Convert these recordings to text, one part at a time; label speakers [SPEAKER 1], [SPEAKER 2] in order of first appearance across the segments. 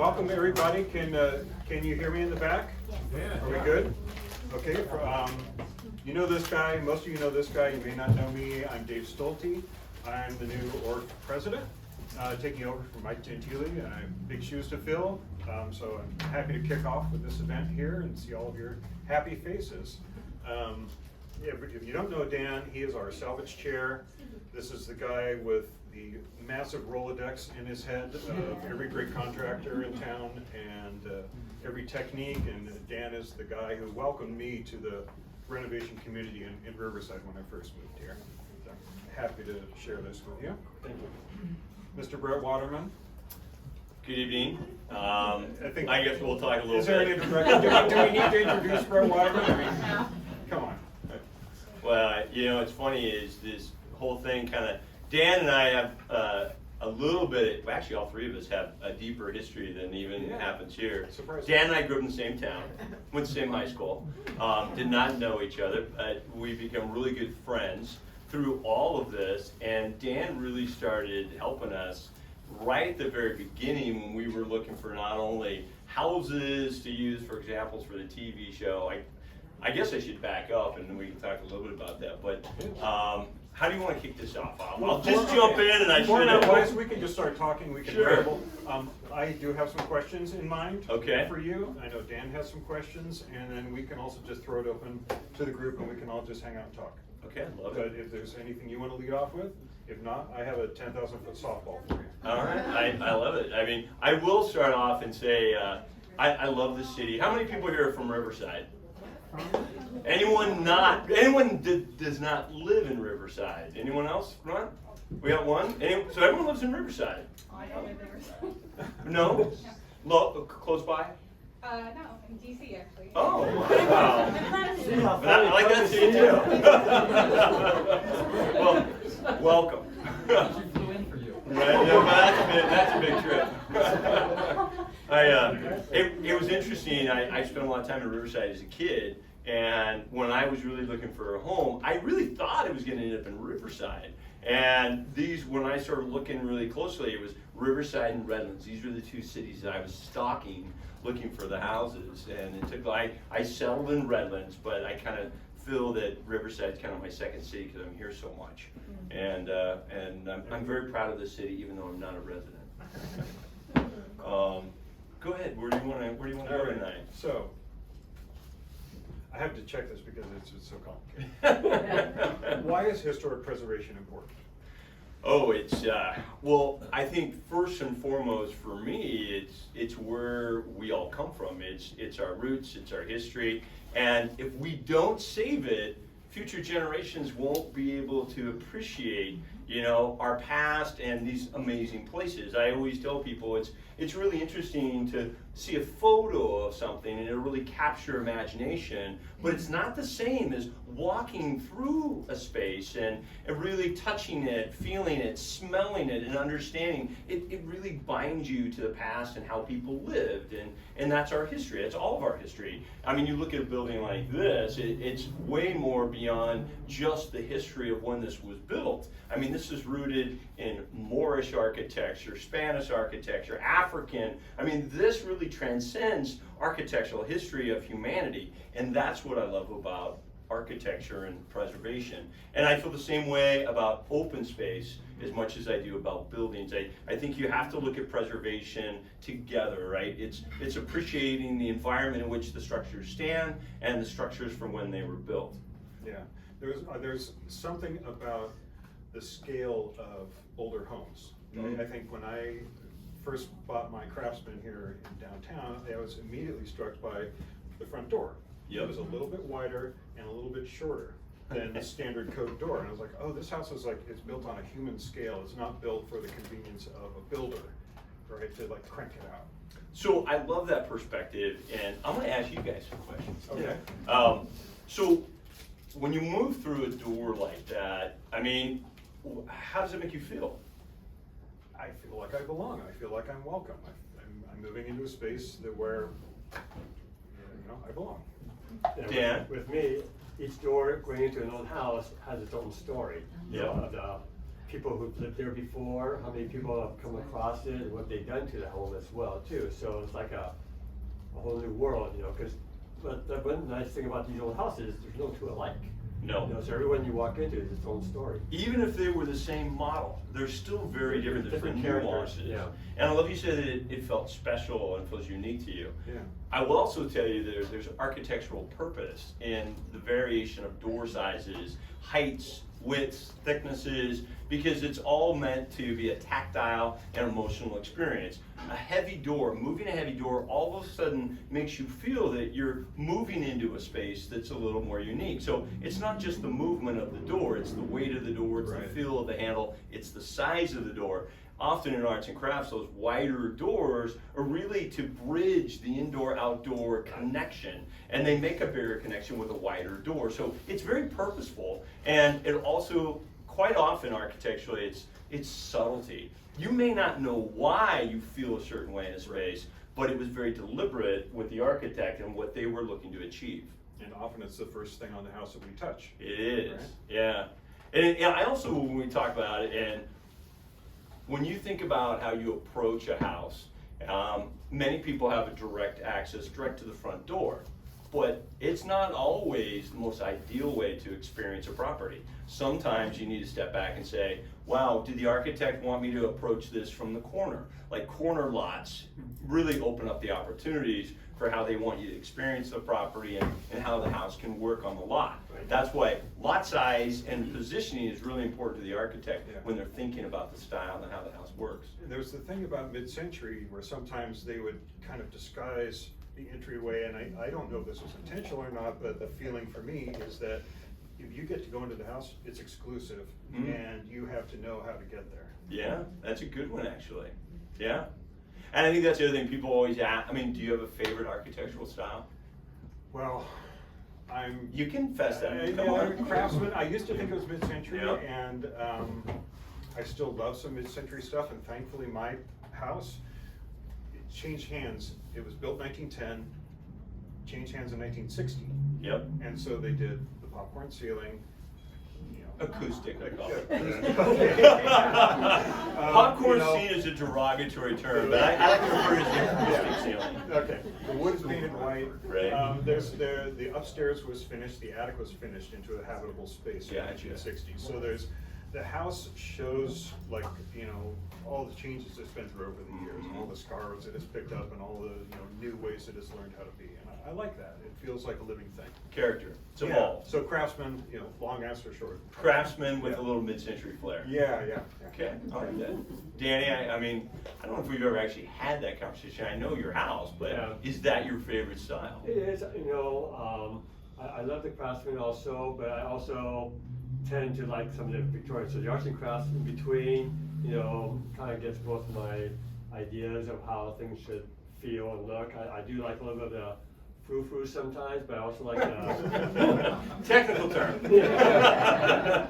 [SPEAKER 1] welcome everybody. Can you hear me in the back?
[SPEAKER 2] Yeah.
[SPEAKER 1] Are we good? Okay. You know this guy. Most of you know this guy. You may not know me. I'm Dave Stolte. I'm the new org president, taking over from Mike Gentile, and I have big shoes to fill. So I'm happy to kick off with this event here and see all of your happy faces. If you don't know Dan, he is our Salvage chair. This is the guy with the massive Rolodex in his head of every great contractor in town and every technique. And Dan is the guy who welcomed me to the renovation community in Riverside when I first moved here. So I'm happy to share this with you.
[SPEAKER 2] Thank you.
[SPEAKER 1] Mr. Brett Waterman.
[SPEAKER 3] Good evening.
[SPEAKER 1] I
[SPEAKER 3] guess we'll talk a little bit.
[SPEAKER 1] Is there an introduction? Do we need to introduce Brett Waterman? I mean, come on.
[SPEAKER 3] Well, you know, what's funny is this whole thing kind of, Dan and I have a little bit, actually all three of us have a deeper history than even happens here.
[SPEAKER 1] Surprising.
[SPEAKER 3] Dan and I grew up in the same town, went to the same high school, did not know each other, but we became really good friends through all of this, and Dan really started helping us right at the very beginning when we were looking for not only houses to use for examples for the TV show. I guess I should back up and then we can talk a little bit about that, but how do you want to kick this off? I'll just jump in and I should have.
[SPEAKER 1] We can just start talking. We can
[SPEAKER 3] Sure.
[SPEAKER 1] ramble. I do have some questions in mind for you. I know Dan has some questions, and then we can also just throw it open to the group and we can all just hang out and talk.
[SPEAKER 3] Okay, love
[SPEAKER 1] But
[SPEAKER 3] it.
[SPEAKER 1] if there's anything you want to lead off with, if not, I have a 10,000-foot softball for you.
[SPEAKER 3] All right, I love it. I mean, I will start off and say I love the city. How many people here are from Riverside? Anyone does not live in Riverside? Anyone else? Ron? We got one? So everyone lives in Riverside?
[SPEAKER 4] I don't live in Riverside.
[SPEAKER 3] No? Close by?
[SPEAKER 4] No, in DC actually.
[SPEAKER 3] Oh, wow. I like that city too. Well, welcome.
[SPEAKER 2] She flew in for you.
[SPEAKER 3] Right, yeah, well, that's a big trip. It was interesting. I spent a lot of time in Riverside as a kid, and when I was really looking for a home, I really thought it was going to end up in Riverside. And when I started looking really closely, it was Riverside and Redlands. These were the two cities that I was stalking, looking for the houses. And it took, I settled in Redlands, but I kind of feel that Riverside's kind of my second city because I'm here so much. And I'm very proud of the city, even though I'm not a resident. Go ahead. Where do you want to go tonight?
[SPEAKER 1] So, I have to check this because it's so complicated. Why is historic preservation important?
[SPEAKER 3] Oh, well, I think first and foremost for me, it's where we all come from. It's our roots, it's our history, and if we don't save it, future generations won't be able to appreciate, our past and these amazing places. I always tell people it's really interesting to see a photo of something and it'll really capture imagination, but it's not the same as walking through a space and really touching it, feeling it, smelling it, and understanding. It really binds you to the past and how people lived, and that's our history. That's all of our history. I mean, you look at a building like this, it's way more beyond just the history of when this was built. I mean, this is rooted in Moorish architecture, Spanish architecture, African. I mean, this really transcends architectural history of humanity, and that's what I love about architecture and preservation. And I feel the same way about open space as much as I do about buildings. I think you have to look at preservation together, right? It's appreciating the environment in which the structures stand and the structures from when they were built.
[SPEAKER 1] Yeah, there's something about the scale of older homes.
[SPEAKER 3] Mm-hmm.
[SPEAKER 1] I think when I first bought my Craftsman here in downtown, I was immediately struck by the front door.
[SPEAKER 3] Yep.
[SPEAKER 1] It was a little bit wider and a little bit shorter than the standard code door. And I was like, oh, this house is it's built on a human scale. It's not built for the convenience of a builder, right, to crank it out.
[SPEAKER 3] So I love that perspective, and I'm going to ask you guys some questions.
[SPEAKER 1] Okay.
[SPEAKER 3] So when you move through a door like that, I mean, how does it make you feel?
[SPEAKER 1] I feel like I belong. I feel like I'm welcome. I'm moving into a space where I belong.
[SPEAKER 3] Dan?
[SPEAKER 5] With me, each door going into an old house has its own story.
[SPEAKER 3] Yeah.
[SPEAKER 5] Of the people who've lived there before, how many people have come across it, and what they've done to the home as well too. So it's like a whole new world, you know, because the one nice thing about these old houses, there's no two alike.
[SPEAKER 3] No.
[SPEAKER 5] You know, so everyone you walk into is its own story.
[SPEAKER 3] Even if they were the same model, they're still very different
[SPEAKER 5] Different characters,
[SPEAKER 3] nuances.
[SPEAKER 5] yeah.
[SPEAKER 3] And I love you said that it felt special and feels unique to you.
[SPEAKER 1] Yeah.
[SPEAKER 3] I will also tell you that there's architectural purpose in the variation of door sizes, heights, widths, thicknesses, because it's all meant to be a tactile and emotional experience. A heavy door, moving a heavy door, all of a sudden makes you feel that you're moving into a space that's a little more unique. So it's not just the movement of the door, it's the weight of the door, it's
[SPEAKER 1] Right.
[SPEAKER 3] the feel of the handle, it's the size of the door. Often in arts and crafts, those wider doors are really to bridge the indoor-outdoor connection, and they make a bigger connection with a wider door. So it's very purposeful, and it also, quite often architecturally, it's subtlety. You may not know why you feel a certain way in a space, but it was very deliberate with the architect and what they were looking to achieve.
[SPEAKER 1] And often it's the first thing on the house that we touch.
[SPEAKER 3] It is,
[SPEAKER 1] Right.
[SPEAKER 3] yeah. And I also, when we talk about it, and when you think about how you approach a house, many people have a direct access, direct to the front door. But it's not always the most ideal way to experience a property. Sometimes you need to step back and say, wow, did the architect want me to approach this from the corner? Like corner lots really open up the opportunities for how they want you to experience the property and how the house can work on the lot.
[SPEAKER 5] Right.
[SPEAKER 3] That's why lot size and positioning is really important to the architect
[SPEAKER 1] Yeah.
[SPEAKER 3] when they're thinking about the style and how the house works.
[SPEAKER 1] There's the thing about mid-century where sometimes they would kind of disguise the entryway, and I don't know if this was intentional or not, but the feeling for me is that if you get to go into the house, it's exclusive, and you have to know how to get there.
[SPEAKER 3] Yeah, that's a good one actually. Yeah. And I think that's the other thing people always ask. I mean, do you have a favorite architectural style?
[SPEAKER 1] Well, I'm.
[SPEAKER 3] You can confess that.
[SPEAKER 1] I'm
[SPEAKER 3] Come on.
[SPEAKER 1] a craftsman. I used to think it was mid-century,
[SPEAKER 3] Yeah.
[SPEAKER 1] and I still love some mid-century stuff. And thankfully, my house it changed hands. It was built 1910, changed hands in 1960,
[SPEAKER 3] Yep.
[SPEAKER 1] and so they did the popcorn ceiling. You know,
[SPEAKER 3] Acoustic, I call it.
[SPEAKER 1] You
[SPEAKER 3] Popcorn
[SPEAKER 1] know-
[SPEAKER 3] scene is a derogatory term, but I like to refer to it as the acoustic ceiling.
[SPEAKER 1] Okay, the wood is painted white.
[SPEAKER 3] Right.
[SPEAKER 1] The upstairs was finished, the attic was finished into a habitable space in
[SPEAKER 3] Gotcha.
[SPEAKER 1] 1960. So the house shows like, you know, all the changes it's been through over the years, and all the scars it has picked up, and all the, you know, new ways it has learned how to be. And I like that. It feels like a living thing.
[SPEAKER 3] Character. It's
[SPEAKER 1] Yeah.
[SPEAKER 3] evolved.
[SPEAKER 1] So craftsman, you know, long answer short.
[SPEAKER 3] Craftsman with
[SPEAKER 1] Yeah.
[SPEAKER 3] a little mid-century flair.
[SPEAKER 1] Yeah.
[SPEAKER 3] Okay, I like that. Danny, I mean, I don't know if we've ever actually had that conversation. I know your house, but
[SPEAKER 5] Yeah.
[SPEAKER 3] is that your favorite style?
[SPEAKER 5] It is, you know, I love the craftsman also, but I also tend to like some of the Victorian. So the arts and crafts in between, you know, kind of gets both my ideas of how things should feel and look. I do like a little bit of the frou-frou sometimes, but I also like
[SPEAKER 3] Technical term.
[SPEAKER 5] the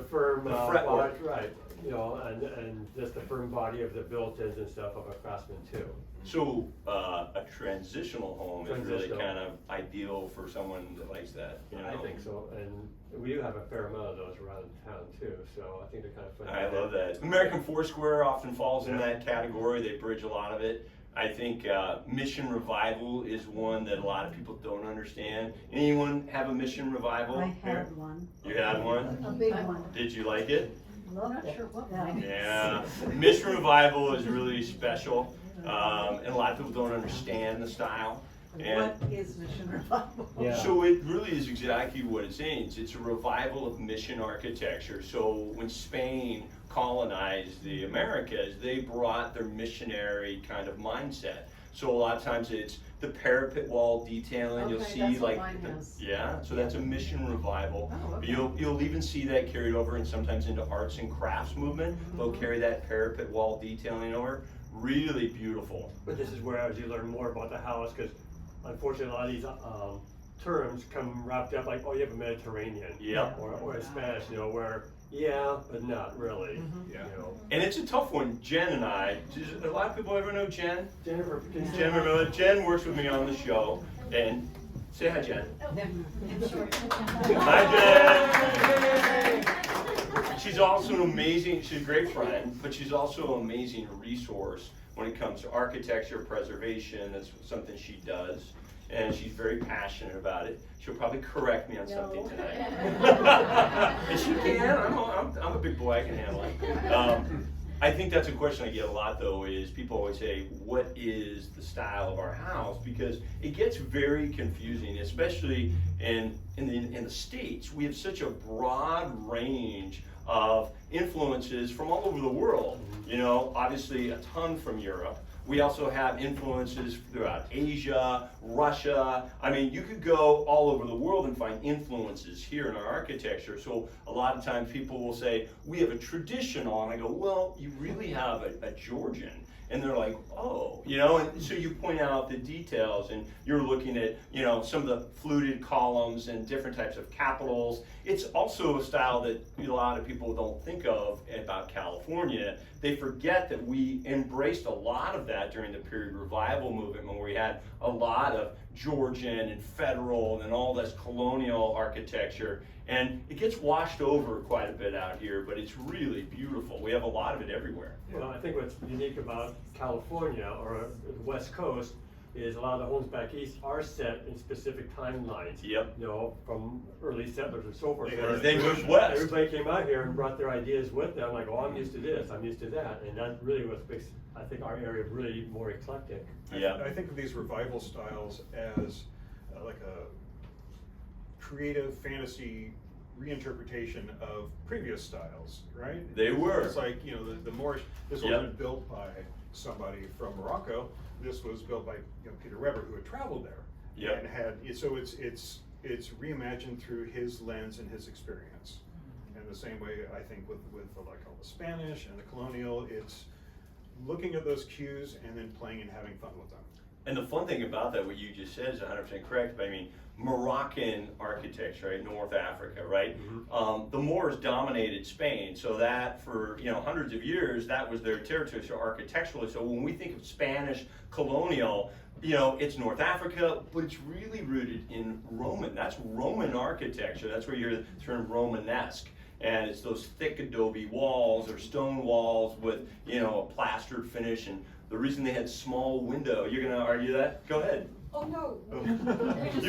[SPEAKER 5] firm
[SPEAKER 3] fretwork.
[SPEAKER 5] body, right? You know, and just the firm body of the built-ins and stuff of a craftsman too.
[SPEAKER 3] So a transitional home is really
[SPEAKER 5] Transitional.
[SPEAKER 3] kind of ideal for someone that likes that. You know?
[SPEAKER 5] I think so, and we do have a fair amount of those around town too, so I think they're kind of fun.
[SPEAKER 3] I love that. American Foursquare often falls in
[SPEAKER 5] Yeah.
[SPEAKER 3] that category. They bridge a lot of it. I think Mission Revival is one that a lot of people don't understand. Anyone have a Mission Revival?
[SPEAKER 6] I
[SPEAKER 3] here?
[SPEAKER 6] had one,
[SPEAKER 3] You had one?
[SPEAKER 6] a big one.
[SPEAKER 3] Did you like it?
[SPEAKER 6] Loved it.
[SPEAKER 3] Yeah. Mission Revival is really special, and a lot of people don't understand the style. And
[SPEAKER 6] What is Mission Revival?
[SPEAKER 5] Yeah.
[SPEAKER 3] so it really is exactly what it means. It's a revival of mission architecture. So when Spain colonized the Americas, they brought their missionary kind of mindset. So a lot of times it's the parapet wall detailing. You'll
[SPEAKER 6] Okay,
[SPEAKER 3] see
[SPEAKER 6] that's what
[SPEAKER 3] like
[SPEAKER 6] mine has.
[SPEAKER 3] yeah. So that's a mission revival.
[SPEAKER 6] Oh, okay.
[SPEAKER 3] You'll even see that carried over and sometimes into arts and crafts movement. They'll carry that parapet wall detailing over. Really beautiful.
[SPEAKER 5] But this is where as you learn more about the house, because unfortunately a lot of these terms come wrapped up like, oh, you have a Mediterranean.
[SPEAKER 3] Yep.
[SPEAKER 5] Or a Spanish, you know, where, yeah, but not really.
[SPEAKER 1] Yeah.
[SPEAKER 5] You know.
[SPEAKER 3] And it's a tough one. Jen and I, does a lot of people ever know Jen?
[SPEAKER 5] Jennifer, can you say-
[SPEAKER 3] Jen, remember, Jen works with me on the show, and say hi, Jen. Hi, Jen. she's also an amazing, she's a great friend, but she's also an amazing resource when it comes to architecture, preservation. That's something she does, and she's very passionate about it. She'll probably correct me on something tonight. And she can, I'm a big boy, I can handle it. I think that's a question I get a lot though, is people always say, what is the style of our house? Because it gets very confusing, especially in the States. We have such a broad range of influences from all over the world. You know, obviously a ton from Europe. We also have influences throughout Asia, Russia. I mean, you could go all over the world and find influences here in our architecture. So a lot of times people will say, we have a traditional, and I go, well, you really have a Georgian. And they're like, oh, you know, and so you point out the details, and you're looking at, you know, some of the fluted columns and different types of capitals. It's also a style that a lot of people don't think of about California. They forget that we embraced a lot of that during the period revival movement, when we had a lot of Georgian and federal and all this colonial architecture. And it gets washed over quite a bit out here, but it's really beautiful. We have a lot of it everywhere.
[SPEAKER 5] Well, I think what's unique about California or the West Coast is a lot of the homes back east are set in specific timelines.
[SPEAKER 3] Yep.
[SPEAKER 5] You know, from early settlers and so forth.
[SPEAKER 1] Yeah,
[SPEAKER 3] they moved west.
[SPEAKER 5] Everybody came out here and brought their ideas with them, like, oh, I'm used to this, I'm used to that. And that really was, I think, our area really more eclectic.
[SPEAKER 3] Yeah.
[SPEAKER 1] I think of these revival styles as like a creative fantasy reinterpretation of previous styles, right?
[SPEAKER 3] They were.
[SPEAKER 1] It's like, you know, the Moorish, this
[SPEAKER 3] Yep.
[SPEAKER 1] wasn't built by somebody from Morocco. This was built by, you know, Peter Weber, who had traveled there.
[SPEAKER 3] Yep.
[SPEAKER 1] And had, so it's reimagined through his lens and his experience. And the same way, I think, with like all the Spanish and the colonial, it's looking at those cues and then playing and having fun with them.
[SPEAKER 3] And the fun thing about that, what you just said, is 100% correct. But I mean, Moroccan architecture, right? North Africa, right?
[SPEAKER 5] Mm-hmm.
[SPEAKER 3] The Moors dominated Spain, so that for, you know, hundreds of years, that was their territory. So architecturally, so when we think of Spanish colonial, you know, it's North Africa, but it's really rooted in Roman. That's Roman architecture. That's where you hear the term Romanesque. And it's those thick adobe walls or stone walls with, you know, a plastered finish. And the reason they had small window, you're gonna argue that? Go ahead.
[SPEAKER 4] Oh, no.
[SPEAKER 3] You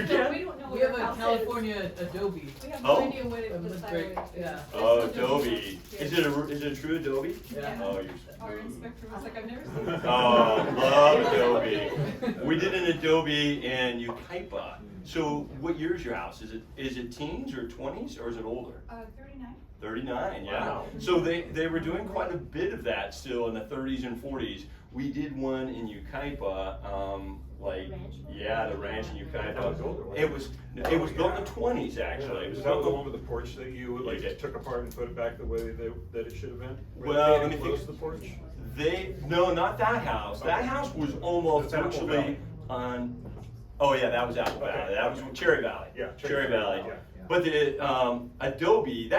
[SPEAKER 4] We
[SPEAKER 3] can?
[SPEAKER 4] don't know
[SPEAKER 2] We
[SPEAKER 4] what
[SPEAKER 2] have
[SPEAKER 4] our
[SPEAKER 2] a
[SPEAKER 4] house
[SPEAKER 2] California Adobe.
[SPEAKER 4] is. We have
[SPEAKER 3] Oh.
[SPEAKER 4] no idea what it
[SPEAKER 2] That's
[SPEAKER 4] was.
[SPEAKER 2] great, yeah.
[SPEAKER 3] Oh, Adobe. Is it a true Adobe?
[SPEAKER 2] Yeah.
[SPEAKER 3] Oh, you're
[SPEAKER 4] Our inspector was like, I've never seen this.
[SPEAKER 3] Oh, love Adobe. We did an Adobe in Yucaipa. So what year is your house? Is it teens or 20s, or is it older?
[SPEAKER 4] 39.
[SPEAKER 3] 39, yeah.
[SPEAKER 5] Wow.
[SPEAKER 3] So they were doing quite a bit of that still in the 30s and 40s. We did one in Yucaipa, the ranch in Yucaipa.
[SPEAKER 5] That was older, wasn't it?
[SPEAKER 3] It was built in the 20s actually. It was
[SPEAKER 1] Is that the
[SPEAKER 3] built
[SPEAKER 1] one with the porch that you like
[SPEAKER 3] did.
[SPEAKER 1] took apart and put it back the way that it should have been? Where
[SPEAKER 3] Well,
[SPEAKER 1] they
[SPEAKER 3] let me
[SPEAKER 1] enclosed
[SPEAKER 3] think.
[SPEAKER 1] the porch?
[SPEAKER 3] No, not that house. That
[SPEAKER 1] Okay.
[SPEAKER 3] house was almost
[SPEAKER 1] That's Apple
[SPEAKER 3] virtually
[SPEAKER 1] Valley.
[SPEAKER 3] on. Oh yeah, that was Apple Valley.
[SPEAKER 1] Okay.
[SPEAKER 3] That was Cherry Valley.
[SPEAKER 1] Yeah,
[SPEAKER 3] Cherry Valley.
[SPEAKER 1] Yeah.
[SPEAKER 3] But the Adobe,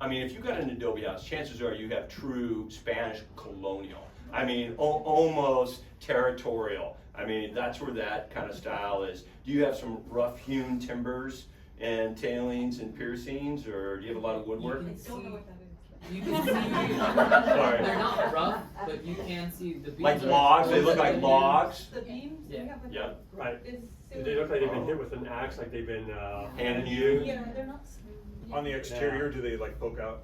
[SPEAKER 3] I mean, if you got an Adobe house, chances are you have true Spanish colonial. I mean, almost territorial. I mean, that's where that kind of style is. Do you have some rough-hewn timbers and tailings and piercings, or do you have a lot of woodwork?
[SPEAKER 2] You
[SPEAKER 4] I
[SPEAKER 2] can
[SPEAKER 4] don't know
[SPEAKER 2] see-
[SPEAKER 4] what that is.
[SPEAKER 2] You can see,
[SPEAKER 3] Sorry.
[SPEAKER 2] they're not rough, but you can see the beams.
[SPEAKER 3] Like
[SPEAKER 2] are
[SPEAKER 3] logs? They look like
[SPEAKER 2] beams.
[SPEAKER 3] logs?
[SPEAKER 4] The beams, we
[SPEAKER 2] Yeah.
[SPEAKER 4] have a.
[SPEAKER 3] Yeah.
[SPEAKER 5] Right.
[SPEAKER 4] Is
[SPEAKER 5] Do they look like they've been hit with an axe, like they've been
[SPEAKER 3] Hand hewn?
[SPEAKER 4] Yeah, they're not smooth.
[SPEAKER 1] On the exterior, do they like poke out?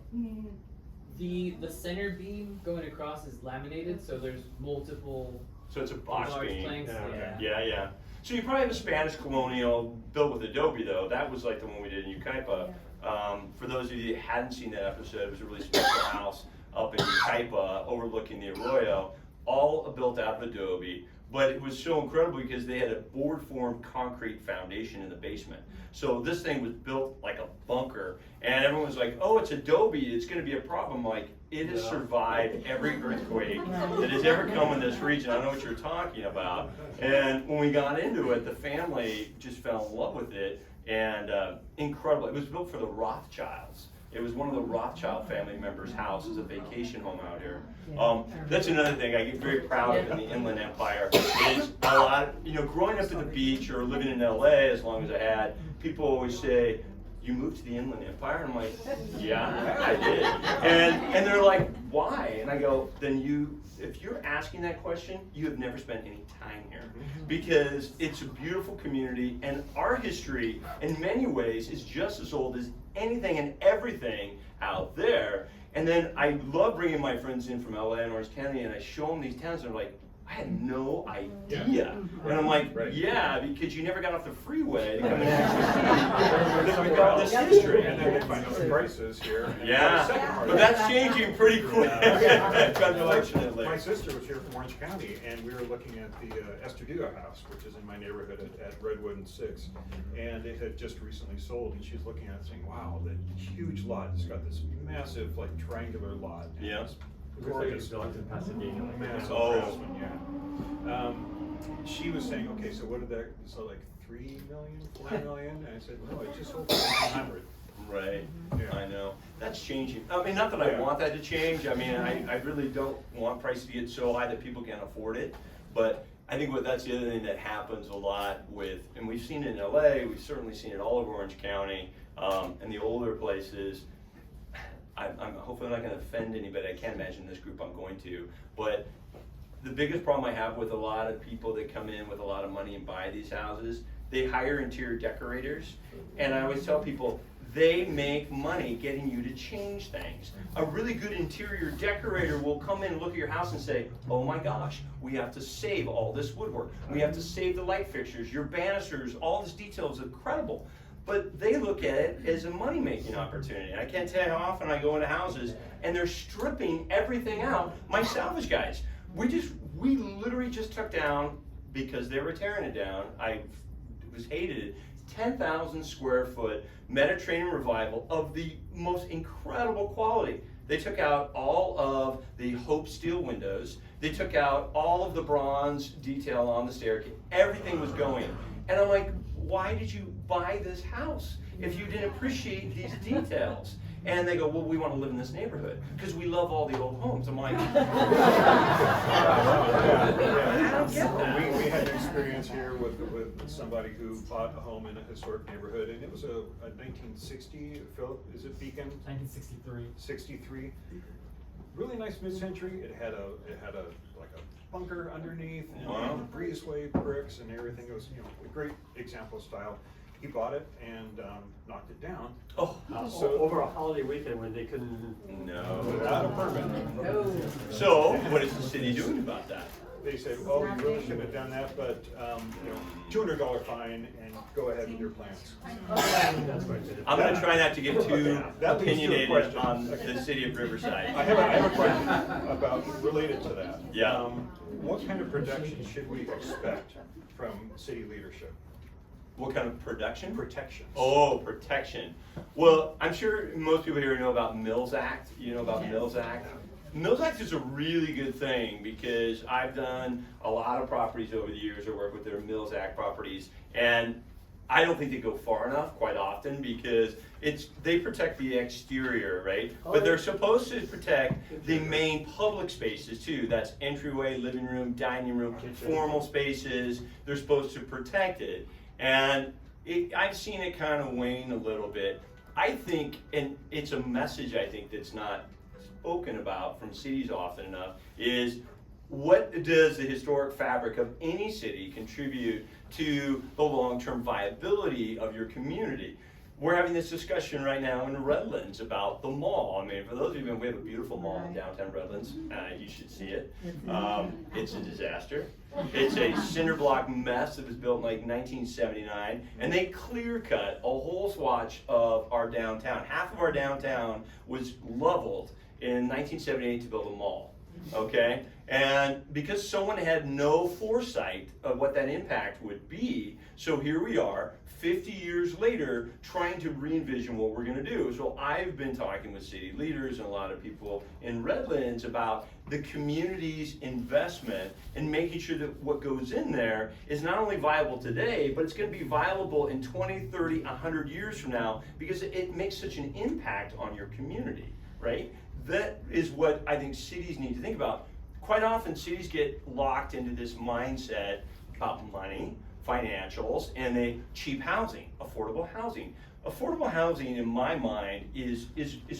[SPEAKER 2] The center beam going across is laminated, so there's multiple
[SPEAKER 3] So it's a box
[SPEAKER 2] large
[SPEAKER 3] beam.
[SPEAKER 2] planks.
[SPEAKER 5] Yeah.
[SPEAKER 3] Yeah, yeah. So you probably have a Spanish colonial built with Adobe though. That was like the one we did in Yucaipa. For those of you that hadn't seen that episode, it was a really special house up in Yucaipa overlooking the arroyo, all built out of Adobe. But it was so incredible because they had a board formed concrete foundation in the basement. So this thing was built like a bunker, and everyone was like, oh, it's Adobe, it's gonna be a problem. Like, it has survived every earthquake that has ever come in this region. I know what you're talking about. And when we got into it, the family just fell in love with it, and incredible. It was built for the Rothschilds. It was one of the Rothschild family members' house as a vacation home out here. That's another thing I get very proud of in the Inland Empire. Is a lot, growing up at the beach or living in LA as long as I had, people always say, you moved to the Inland Empire? And I'm like, yeah, I did. And they're like, why? And I go, then if you're asking that question, you have never spent any time here. Because it's a beautiful community, and our history, in many ways, is just as old as anything and everything out there. And then I love bringing my friends in from LA and Orange County, and I show them these towns, and they're like, I had no idea. And I'm like, yeah, because you never got off the freeway to come and actually see we've got this history.
[SPEAKER 1] And then they find out the prices here. and
[SPEAKER 3] Yeah,
[SPEAKER 1] the second part
[SPEAKER 3] but
[SPEAKER 1] of
[SPEAKER 3] that's
[SPEAKER 1] it.
[SPEAKER 3] changing pretty quick, unfortunately.
[SPEAKER 1] My sister was here from Orange County, and we were looking at the Estradillo house, which is in my neighborhood at Redwood and 6th. And it had just recently sold, and she was looking at it saying, wow, that huge lot, it's got this massive, like, triangular lot. and
[SPEAKER 3] Yeah.
[SPEAKER 1] it's
[SPEAKER 5] Looks like it's built in Pasadena. Like
[SPEAKER 1] Massive
[SPEAKER 3] Oh.
[SPEAKER 1] craftsman, yeah. She was saying, okay, so what did that, so like 3 million, 4 million? And I said, no, it just sold for 100.
[SPEAKER 3] Right,
[SPEAKER 1] Yeah.
[SPEAKER 3] I know. That's changing. I mean, not that I
[SPEAKER 1] Yeah.
[SPEAKER 3] want that to change. I mean, I really don't want prices to get so high that people can't afford it. But I think that's the other thing that happens a lot with, and we've seen it in LA, we've certainly seen it all over Orange County, and the older places. I'm hopefully not gonna offend anybody. I can't imagine this group I'm going to. But the biggest problem I have with a lot of people that come in with a lot of money and buy these houses, they hire interior decorators. And I always tell people, they make money getting you to change things. A really good interior decorator will come in and look at your house and say, oh my gosh, we have to save all this woodwork. We have to save the light fixtures, your banisters, all this detail is incredible. But they look at it as a money-making opportunity. I can't tell you how often I go into houses and they're stripping everything out. My salvage guys, we literally just took down, because they were tearing it down, I hated it, 10,000 square foot Mediterranean revival of the most incredible quality. They took out all of the Hope steel windows. They took out all of the bronze detail on the staircase. Everything was going. And I'm like, why did you buy this house if you didn't appreciate these details? And they go, well, we want to live in this neighborhood because we love all the old homes. I'm like, I don't get that.
[SPEAKER 1] We had an experience here with somebody who bought a home in a historic neighborhood, and it was a 1960, Philip, is it Beacon?
[SPEAKER 2] 1963.
[SPEAKER 1] 63. Really nice mid-century. It had a like a bunker underneath, and
[SPEAKER 3] Wow.
[SPEAKER 1] breezeway bricks and everything. It was, a great example of style. He bought it and knocked it down.
[SPEAKER 3] Oh,
[SPEAKER 1] So-
[SPEAKER 5] Over a holiday weekend when they couldn't.
[SPEAKER 3] no.
[SPEAKER 1] Without a permit.
[SPEAKER 3] So, what is the city doing about that?
[SPEAKER 1] They said, oh, you really shouldn't have done that, but, $200 fine and go ahead with your plans.
[SPEAKER 5] That's what I did.
[SPEAKER 3] I'm going to try not to get too
[SPEAKER 1] That leads to a
[SPEAKER 3] opinionated
[SPEAKER 1] question.
[SPEAKER 3] on the city of Riverside.
[SPEAKER 1] I have a question related to that.
[SPEAKER 3] Yeah.
[SPEAKER 1] What kind of protection should we expect from city leadership?
[SPEAKER 3] What kind of production?
[SPEAKER 1] Protections.
[SPEAKER 3] Oh, protection. Well, I'm sure most people here know about Mills Act. You know about Mills Act? Mills Act is a really good thing because I've done a lot of properties over the years. I work with their Mills Act properties, and I don't think they go far enough quite often because they protect the exterior, right? But they're supposed to protect the main public spaces too. That's entryway, living room, dining room, formal spaces. They're supposed to protect it. And I've seen it kind of wane a little bit. I think, and it's a message I think that's not spoken about from cities often enough, is what does the historic fabric of any city contribute to the long-term viability of your community? We're having this discussion right now in Redlands about the mall. I mean, for those of you, we have a beautiful mall in downtown Redlands. You should see it. It's a disaster. It's a cinder block mess that was built in like 1979, and they clear cut a whole swatch of our downtown. Half of our downtown was leveled in 1978 to build a mall. Okay? And because someone had no foresight of what that impact would be, so here we are, 50 years later, trying to re-envision what we're going to do. So I've been talking with city leaders and a lot of people in Redlands about the community's investment and making sure that what goes in there is not only viable today, but it's going to be viable in 20, 30, 100 years from now because it makes such an impact on your community, right? That is what I think cities need to think about. Quite often, cities get locked into this mindset about money, financials, and cheap housing, affordable housing. affordable housing in my mind is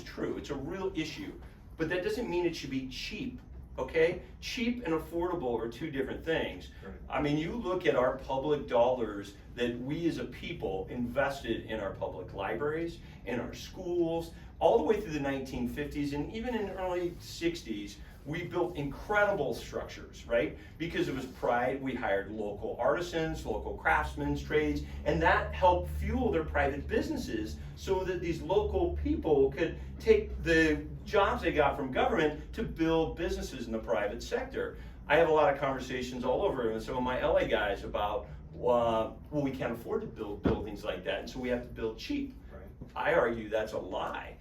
[SPEAKER 3] true. It's a real issue, but that doesn't mean it should be cheap. Okay, cheap and affordable are two different things.
[SPEAKER 1] Right.
[SPEAKER 3] I mean, you look at our public dollars that we as a people invested in our public libraries, in our schools, all the way through the 1950s and even in the early 60s. We built incredible structures, right? Because it was pride, we hired local artisans, local craftsmen, trades, and that helped fuel their private businesses so that these local people could take the jobs they got from government to build businesses in the private sector. I have a lot of conversations all over with some of my LA guys about, well, we can't afford to build buildings like that, and so we have to build cheap.
[SPEAKER 1] Right.
[SPEAKER 3] I argue that's a lie.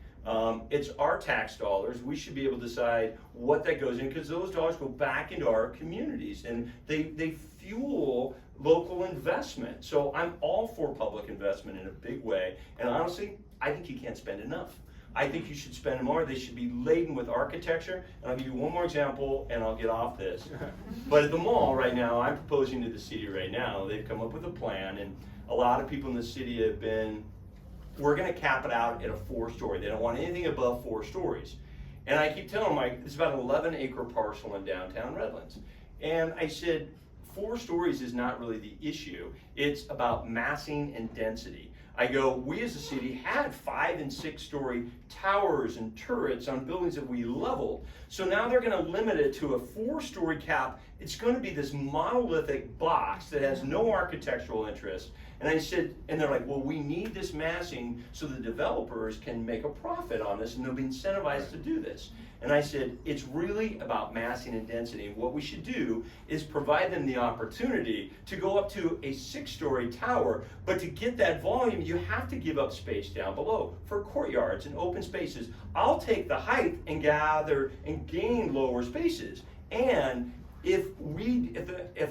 [SPEAKER 3] It's our tax dollars. We should be able to decide what that goes in, because those dollars go back into our communities and they fuel local investment. So I'm all for public investment in a big way. And honestly, I think you can't spend enough. I think you should spend more. They should be laden with architecture. And I'll give you one more example and I'll get off this. But at the mall right now, I'm proposing to the city right now, they've come up with a plan, and a lot of people in the city have been, we're gonna cap it out at a 4-story. They don't want anything above 4 stories. And I keep telling them, it's about an 11-acre parcel in downtown Redlands. And I said, 4 stories is not really the issue. It's about massing and density. I go, we as a city had 5- and 6-story towers and turrets on buildings that we leveled. So now they're gonna limit it to a 4-story cap. It's gonna be this monolithic box that has no architectural interest. And I said, and they're like, well, we need this massing so the developers can make a profit on this and they'll be incentivized to do this. And I said, it's really about massing and density. And what we should do is provide them the opportunity to go up to a 6-story tower, but to get that volume, you have to give up space down below for courtyards and open spaces. I'll take the height and gather and gain lower spaces. And if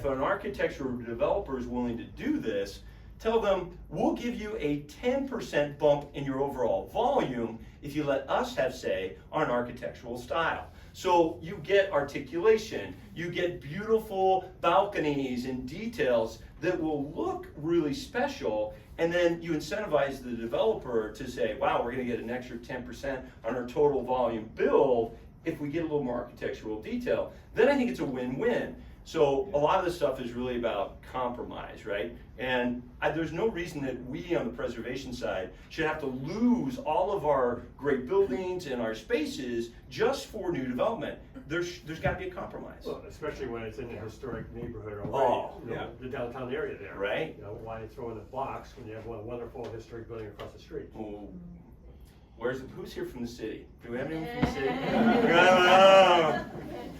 [SPEAKER 3] an architectural developer is willing to do this, tell them, we'll give you a 10% bump in your overall volume if you let us have say on architectural style. So you get articulation, you get beautiful balconies and details that will look really special, and then you incentivize the developer to say, wow, we're gonna get an extra 10% on our total volume build if we get a little more architectural detail. Then I think it's a win-win. So a lot of this stuff is really about compromise, right? And there's no reason that we on the preservation side should have to lose all of our great buildings and our spaces just for new development. There's got to be a compromise.
[SPEAKER 5] Well, especially when it's in a historic neighborhood already.
[SPEAKER 3] Oh,
[SPEAKER 5] You know, the downtown area there.
[SPEAKER 3] Right.
[SPEAKER 5] You know, why throw in a box when you have one wonderful historic building across the street?
[SPEAKER 3] Oh, who's here from the city? Do we have anyone from the city?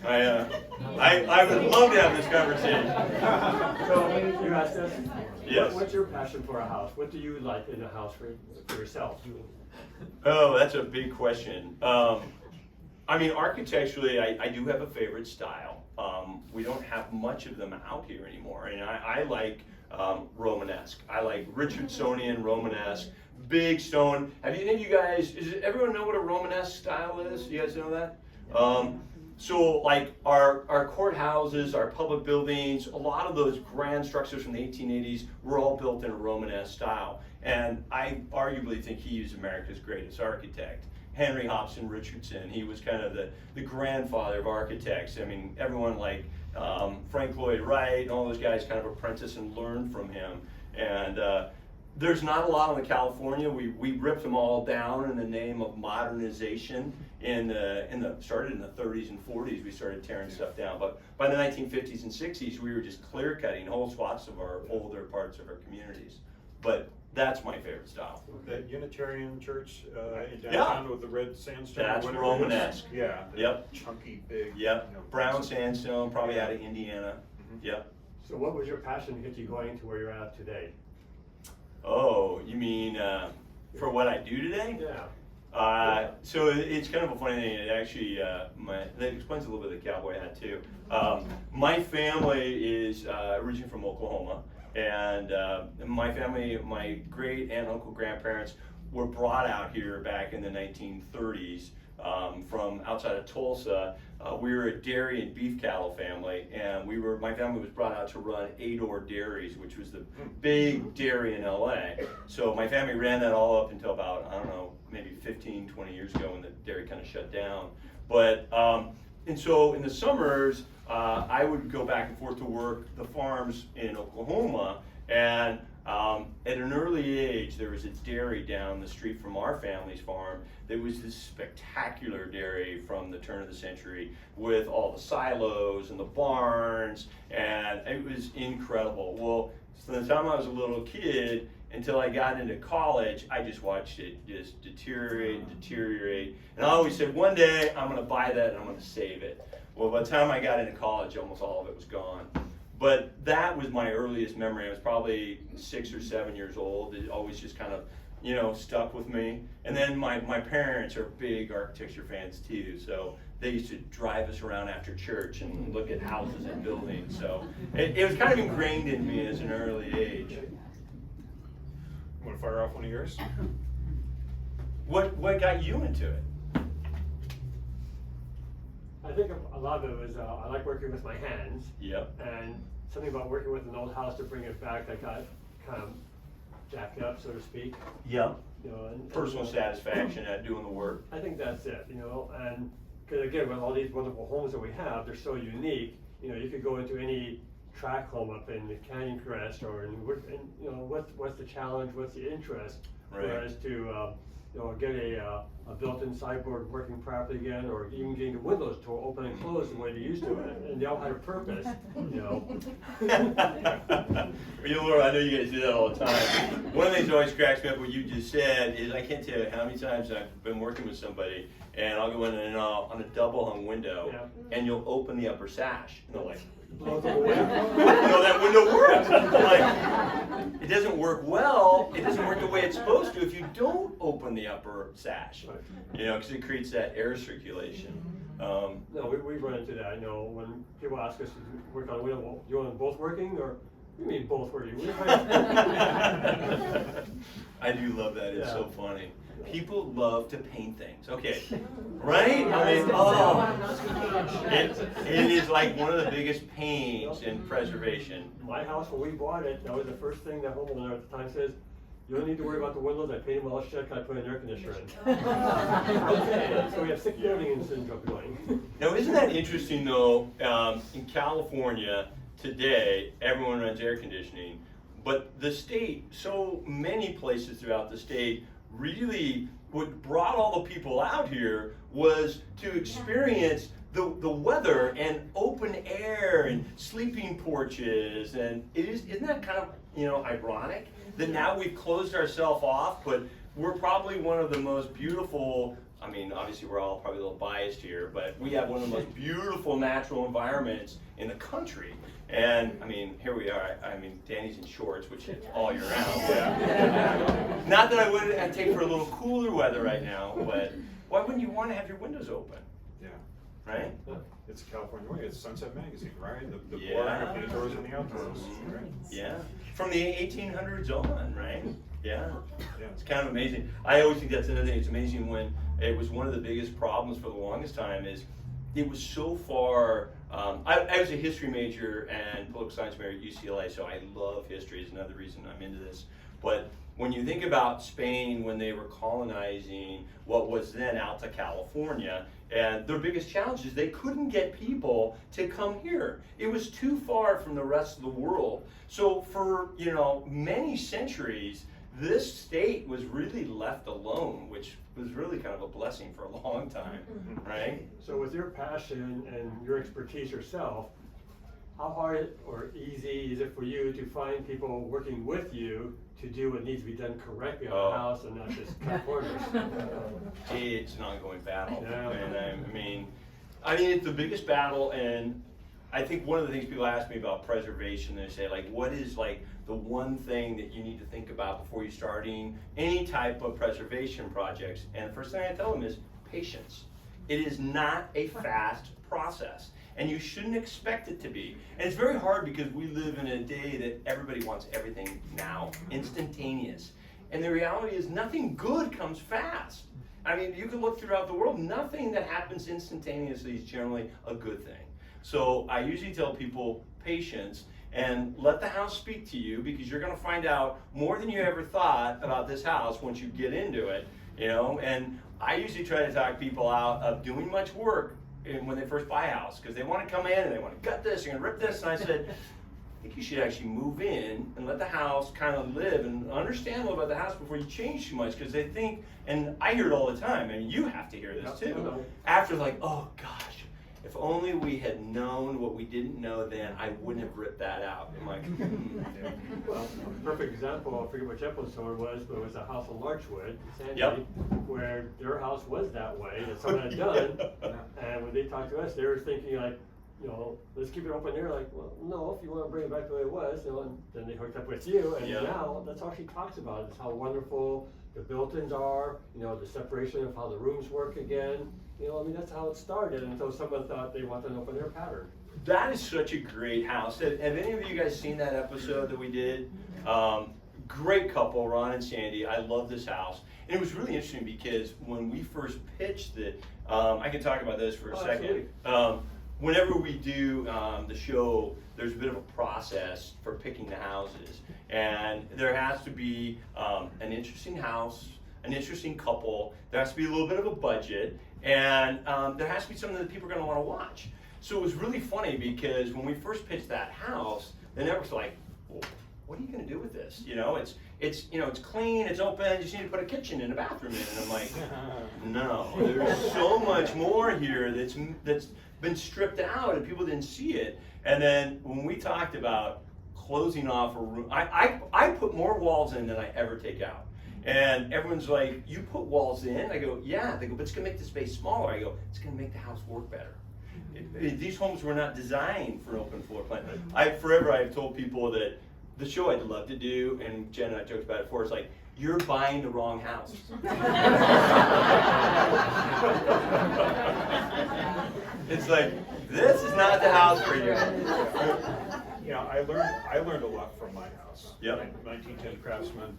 [SPEAKER 3] I would love to have this conversation.
[SPEAKER 5] So you asked us,
[SPEAKER 3] Yes.
[SPEAKER 5] what's your passion for a house? What do you like in a house for yourself?
[SPEAKER 3] Oh, that's a big question. I mean, architecturally, I do have a favorite style. We don't have much of them out here anymore, and I like Romanesque. I like Richardsonian Romanesque, big stone. Have any of you guys? Does everyone know what a Romanesque style is? You guys know that? So like our courthouses, our public buildings, a lot of those grand structures from the 1880s were all built in a Romanesque style. And I arguably think he was America's greatest architect. Henry Hobson Richardson, he was kind of the grandfather of architects. I mean, everyone like Frank Lloyd Wright and all those guys kind of apprenticed and learned from him. And there's not a lot in California. We ripped them all down in the name of modernization. Started in the 30s and 40s, we started tearing stuff down. But by the 1950s and 60s, we were just clear cutting whole swaths of our older parts of our communities. But that's my favorite style.
[SPEAKER 1] That Unitarian church in downtown with the red sandstone.
[SPEAKER 3] That's
[SPEAKER 1] whatever it is.
[SPEAKER 3] Romanesque.
[SPEAKER 1] Yeah. the
[SPEAKER 3] Yep.
[SPEAKER 1] Chunky, big.
[SPEAKER 3] Yep.
[SPEAKER 1] You know,
[SPEAKER 3] Brown sandstone, probably out of Indiana.
[SPEAKER 1] Mhm.
[SPEAKER 3] Yep.
[SPEAKER 5] So what was your passion to get you going to where you're at today?
[SPEAKER 3] Oh, you mean for what I do today?
[SPEAKER 5] Yeah.
[SPEAKER 3] So it's kind of a funny thing. It actually, that explains a little bit of the cowboy hat too. My family is originally from Oklahoma, and my family, my great aunt, uncle, grandparents were brought out here back in the 1930s from outside of Tulsa. We were a dairy and beef cattle family, and my family was brought out to run Ador Dairies, which was the big dairy in LA. So my family ran that all up until about, I don't know, maybe 15, 20 years ago when the dairy kind of shut down. But, and so in the summers, I would go back and forth to work the farms in Oklahoma, and at an early age, there was a dairy down the street from our family's farm that was this spectacular dairy from the turn of the century with all the silos and the barns, and it was incredible. Well, from the time I was a little kid until I got into college, I just watched it just deteriorate and deteriorate. And I always said, one day I'm gonna buy that and I'm gonna save it. Well, by the time I got into college, almost all of it was gone. But that was my earliest memory. I was probably 6 or 7 years old. It always just kind of, stuck with me. And then my parents are big architecture fans too, so they used to drive us around after church and look at houses and buildings. So it was kind of ingrained in me as an early age.
[SPEAKER 1] Want to fire off one of yours?
[SPEAKER 3] What got you into it?
[SPEAKER 5] I think a lot of it was, I like working with my hands.
[SPEAKER 3] Yep.
[SPEAKER 5] And something about working with an old house to bring it back that got kind of jacked up, so to speak.
[SPEAKER 3] Yep.
[SPEAKER 5] And
[SPEAKER 3] Personal satisfaction at doing the work.
[SPEAKER 5] I think that's it, and because again, with all these wonderful homes that we have, they're so unique. You could go into any tract home up in the Canyon Crest or what's the challenge, what's the interest,
[SPEAKER 3] Right.
[SPEAKER 5] whereas to get a built-in sideboard working properly again, or even getting the windows to open and close the way they used to, and they all had a purpose.
[SPEAKER 3] Laura, I know you guys do that all the time. One of the things that always cracks me up what you just said is I can't tell you how many times I've been working with somebody and I'll go in and on a double hung window, and you'll open the upper sash and they're like,
[SPEAKER 5] Blows them away.
[SPEAKER 3] that window works. I'm like, it doesn't work well. It doesn't work the way it's supposed to if you don't open the upper sash. Because it creates that air circulation.
[SPEAKER 5] No, we run into that. When people ask us to work on a window, well, you want them both working, or you mean both working?
[SPEAKER 3] I do love that. It's
[SPEAKER 5] Yeah.
[SPEAKER 3] so funny. People love to paint things. Okay, right? It is like one of the biggest pains in preservation.
[SPEAKER 5] My house, when we bought it, that was the first thing that homeowner at the time says, you don't need to worry about the windows, I painted them all shut, I put an air conditioner in. Okay, so we have 6 building syndrome going.
[SPEAKER 3] Now, isn't that interesting though? In California today, everyone runs air conditioning, but the state, so many places throughout the state, really what brought all the people out here was to experience the weather and open air and sleeping porches, and isn't that kind of ironic that now we've closed ourselves off, but we're probably one of the most beautiful, obviously we're all probably a little biased here, but we have one of the most beautiful natural environments in the country. And here we are. Danny's in shorts, which is all year round. Yeah. Not that I'd take for a little cooler weather right now, but why wouldn't you want to have your windows open?
[SPEAKER 1] Yeah.
[SPEAKER 3] Right?
[SPEAKER 1] It's a California way. It's Sunset Magazine, right? The
[SPEAKER 3] Yeah.
[SPEAKER 1] boring of the indoors and the outdoors, right?
[SPEAKER 3] Yeah. From the 1800s on, right? Yeah.
[SPEAKER 1] Yeah.
[SPEAKER 3] It's kind of amazing. I always think that's another thing. It's amazing when it was one of the biggest problems for the longest time is it was so far. I was a history major and political science major at UCLA, so I love history. Is another reason I'm into this. But when you think about Spain when they were colonizing what was then Alta California, and their biggest challenge is they couldn't get people to come here. It was too far from the rest of the world. So for many centuries, this state was really left alone, which was really kind of a blessing for a long time, right?
[SPEAKER 5] So with your passion and your expertise yourself, how hard or easy is it for you to find people working with you to do what needs to be done correctly on the house and not just cut corners?
[SPEAKER 3] It's an ongoing battle.
[SPEAKER 5] Yeah.
[SPEAKER 3] And it's the biggest battle, and I think one of the things people ask me about preservation, they say, what is the one thing that you need to think about before you starting any type of preservation projects? And the first thing I tell them is patience. It is not a fast process, and you shouldn't expect it to be. And it's very hard because we live in a day that everybody wants everything now, instantaneous. And the reality is nothing good comes fast. I mean, you can look throughout the world, nothing that happens instantaneously is generally a good thing. So I usually tell people patience and let the house speak to you, because you're gonna find out more than you ever thought about this house once you get into it, you know? And I usually try to talk people out of doing much work when they first buy a house, because they wanna come in and they wanna gut this, you're gonna rip this, and I said, I think you should actually move in and let the house kind of live and understand a little about the house before you change too much, because they think, and I hear it all the time, and you have to hear this too, after like, oh gosh, if only we had known what we didn't know then, I wouldn't have ripped that out. I'm like,
[SPEAKER 1] Yeah.
[SPEAKER 5] Well, a perfect example, I forget which episode it was, but it was a house on Larchwood, Sandy,
[SPEAKER 3] Yep.
[SPEAKER 5] where their house was that way, that someone had done. And when they talked to us, they were thinking like, you know, let's keep it open there. Like, well, no, if you want to bring it back the way it was, you know, and then they hooked up with you, and
[SPEAKER 3] Yeah.
[SPEAKER 5] now that's all she talks about, is how wonderful the built-ins are, you know, the separation of how the rooms work again. You know, I mean, that's how it started until someone thought they wanted an open air pattern.
[SPEAKER 3] that is such a great house. Have any of you guys seen that episode that we did? Great couple, Ron and Sandy. I love this house. And it was really interesting because when we first pitched it, I can talk about this for a second. Whenever we do the show, there's a bit of a process for picking the houses. And there has to be an interesting house, an interesting couple, there has to be a little bit of a budget, and there has to be something that people are gonna wanna watch. So it was really funny because when we first pitched that house, the network's like, well, what are you gonna do with this? You know, it's you know, it's clean, it's open, you just need to put a kitchen and a bathroom in. And I'm like, no, there's so much more here that's been stripped out and people didn't see it. And then when we talked about closing off a room, I put more walls in than I ever take out. And everyone's like, you put walls in? I go, yeah. They go, but it's gonna make the space smaller. I go, it's gonna make the house work better. These homes were not designed for an open floor plan. I've told people that the show I'd love to do, and Jen and I joked about it before, it's like, you're buying the wrong house. It's like, this is not the house for you.
[SPEAKER 1] You know, I learned a lot from my house.
[SPEAKER 3] Yep.
[SPEAKER 1] I'm 1910 craftsman.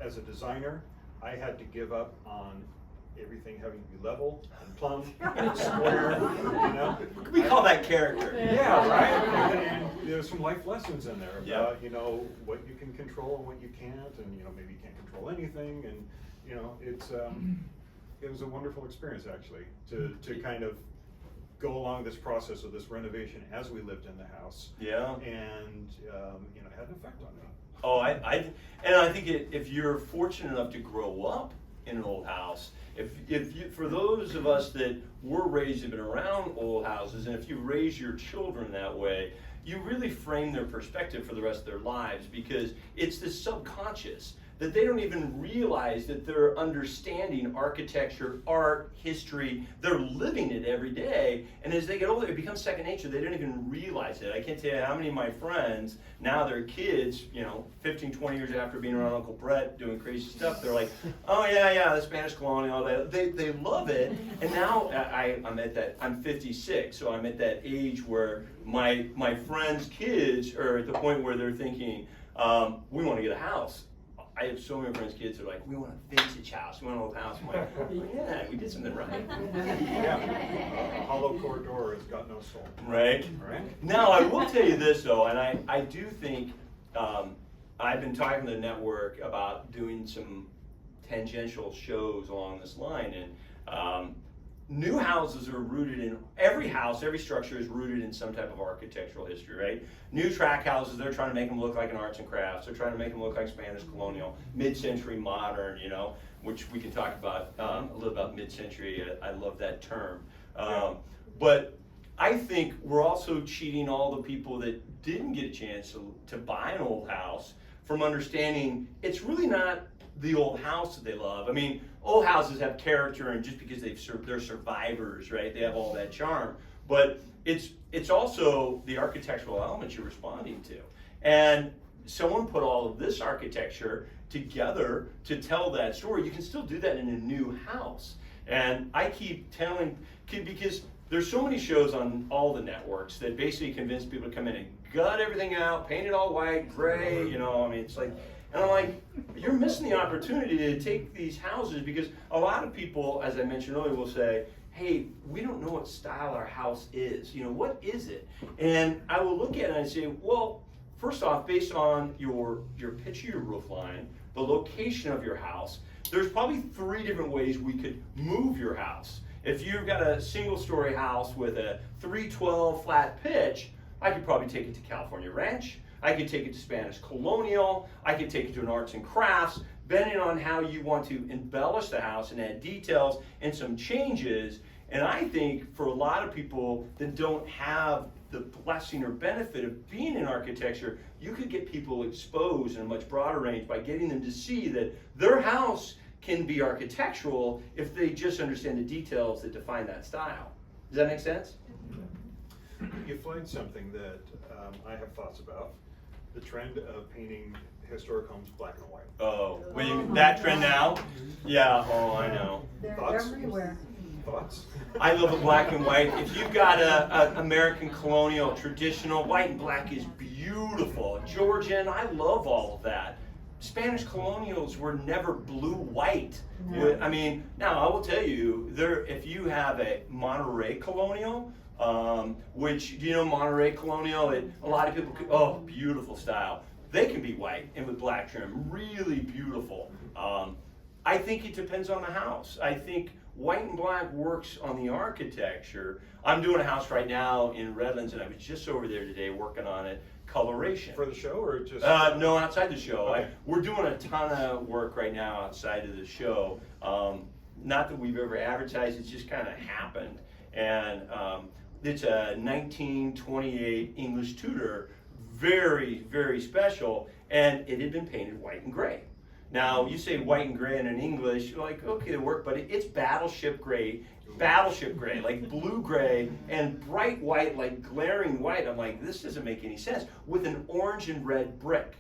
[SPEAKER 1] As a designer, I had to give up on everything having to be level and plumb and square, you know?
[SPEAKER 3] We call that character.
[SPEAKER 1] Yeah, right? And there's some life lessons in there
[SPEAKER 3] Yeah.
[SPEAKER 1] about, you know, what you can control and what you can't, and, you know, maybe you can't control anything, and, you know, it was a wonderful experience, actually, to kind of go along this process of this renovation as we lived in the house.
[SPEAKER 3] Yeah.
[SPEAKER 1] And, you know, it had an effect on me.
[SPEAKER 3] Oh, I think if you're fortunate enough to grow up in an old house, if you, for those of us that were raised and been around old houses, and if you raise your children that way, you really frame their perspective for the rest of their lives, because it's the subconscious that they don't even realize that they're understanding architecture, art, history. They're living it every day, and as they get older, it becomes second nature. They don't even realize it. I can't tell you how many of my friends, now their kids, you know, 15, 20 years after being around Uncle Brett doing crazy stuff, they're like, oh yeah, the Spanish colonial, they love it. And now I'm at that, I'm 56, so I'm at that age where my friends' kids are at the point where they're thinking, we want to get a house. I have so many friends' kids who are like, we want a vintage house, we want an old house. I'm like, yeah, we did something right.
[SPEAKER 1] Yeah. A hollow core door has got no soul.
[SPEAKER 3] Right?
[SPEAKER 1] Right?
[SPEAKER 3] Now, I will tell you this though, and I do think, I've been talking to the network about doing some tangential shows along this line, and new houses are rooted in, every house, every structure is rooted in some type of architectural history, right? New track houses, they're trying to make them look like an arts and crafts, they're trying to make them look like Spanish colonial, mid-century modern, you know, which we can talk about a little about mid-century, I love that term. But I think we're also cheating all the people that didn't get a chance to buy an old house from understanding it's really not the old house that they love. I mean, old houses have character, and just because they're survivors, right? They have all that charm. But it's also the architectural elements you're responding to. And someone put all of this architecture together to tell that story. You can still do that in a new house. And I keep telling, because there's so many shows on all the networks that basically convince people to come in and gut everything out, paint it all white, gray, you know, I mean, it's like, and I'm like, you're missing the opportunity to take these houses, because a lot of people, as I mentioned earlier, will say, hey, we don't know what style our house is. You know, what is it? And I will look at it and say, well, first off, based on your pitch of your roof line, the location of your house, there's probably 3 different ways we could move your house. If you've got a single-story house with a 312 flat pitch, I could probably take it to California Ranch. I could take it to Spanish Colonial. I could take it to an arts and crafts, depending on how you want to embellish the house and add details and some changes. And I think for a lot of people that don't have the blessing or benefit of being in architecture, you could get people exposed in a much broader range by getting them to see that their house can be architectural if they just understand the details that define that style. Does that make sense?
[SPEAKER 1] You flagged something that I have thoughts about, the trend of painting historic homes black and white.
[SPEAKER 3] Oh, that trend now? Yeah, oh, I know.
[SPEAKER 6] They're
[SPEAKER 1] Thoughts?
[SPEAKER 6] everywhere.
[SPEAKER 1] Thoughts?
[SPEAKER 3] I love the black and white. If you've got a American colonial, traditional, white and black is beautiful. Georgian, I love all of that. Spanish colonials were never blue-white.
[SPEAKER 6] No.
[SPEAKER 3] I mean, now I will tell you, if you have a Monterey colonial, which, do you know Monterey colonial? A lot of people, oh, beautiful style. They can be white and with black trim, really beautiful. I think it depends on the house. I think white and black works on the architecture. I'm doing a house right now in Redlands, and I was just over there today working on it, coloration.
[SPEAKER 1] For the show or just?
[SPEAKER 3] No, outside the show.
[SPEAKER 1] Okay.
[SPEAKER 3] We're doing a ton of work right now outside of the show. Not that we've ever advertised, it's just kind of happened. And it's a 1928 English Tudor, very, very special, and it had been painted white and gray. Now, you say white and gray in an English, you're like, okay, it worked, but it's battleship gray, like blue gray, and bright white, like glaring white. I'm like, this doesn't make any sense, with an orange and red brick.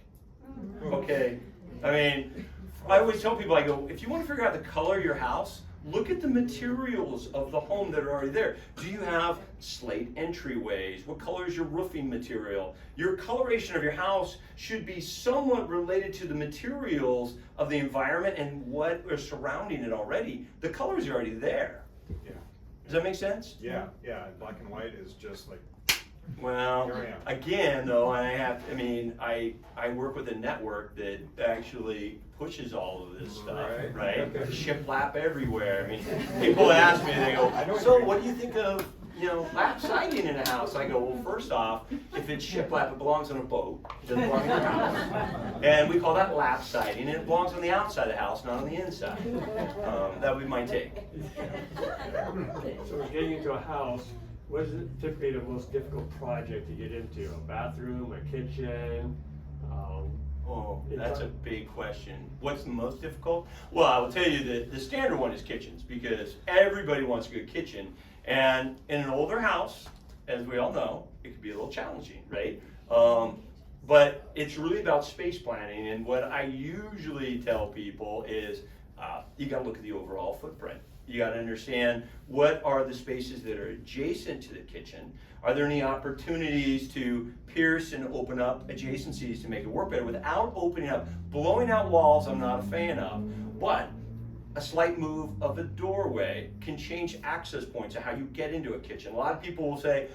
[SPEAKER 3] Okay, I mean, I always tell people, I go, if you want to figure out the color of your house, look at the materials of the home that are already there. Do you have slate entryways? What color is your roofing material? Your coloration of your house should be somewhat related to the materials of the environment and what is surrounding it already. The colors are already there.
[SPEAKER 1] Yeah.
[SPEAKER 3] Does that make sense?
[SPEAKER 1] Yeah, yeah, black and white is just like,
[SPEAKER 3] Well,
[SPEAKER 1] Here I am.
[SPEAKER 3] again, though, I work with a network that actually pushes all of this stuff,
[SPEAKER 1] Right.
[SPEAKER 3] right?
[SPEAKER 1] Okay.
[SPEAKER 3] Shiplap everywhere. I mean, people ask me, they go, so what do you think of, lap siding in a house? I go, well, first off, if it's shiplap, it belongs on a boat. It doesn't belong in your house. And we call that lap siding, and it belongs on the outside of the house, not on the inside. That would be my take.
[SPEAKER 5] So we're getting into a house. What is typically the most difficult project to get into? A bathroom, a kitchen?
[SPEAKER 3] Oh, that's a big question. What's the most difficult? Well, I will tell you that the standard one is kitchens, because everybody wants a good kitchen. And in an older house, as we all know, it could be a little challenging, right? But it's really about space planning. And what I usually tell people is you got to look at the overall footprint. You got to understand what are the spaces that are adjacent to the kitchen. Are there any opportunities to pierce and open up adjacencies to make it work better without opening up? Blowing out walls, I'm not a fan of. But a slight move of a doorway can change access points of how you get into a kitchen. A lot of people will say,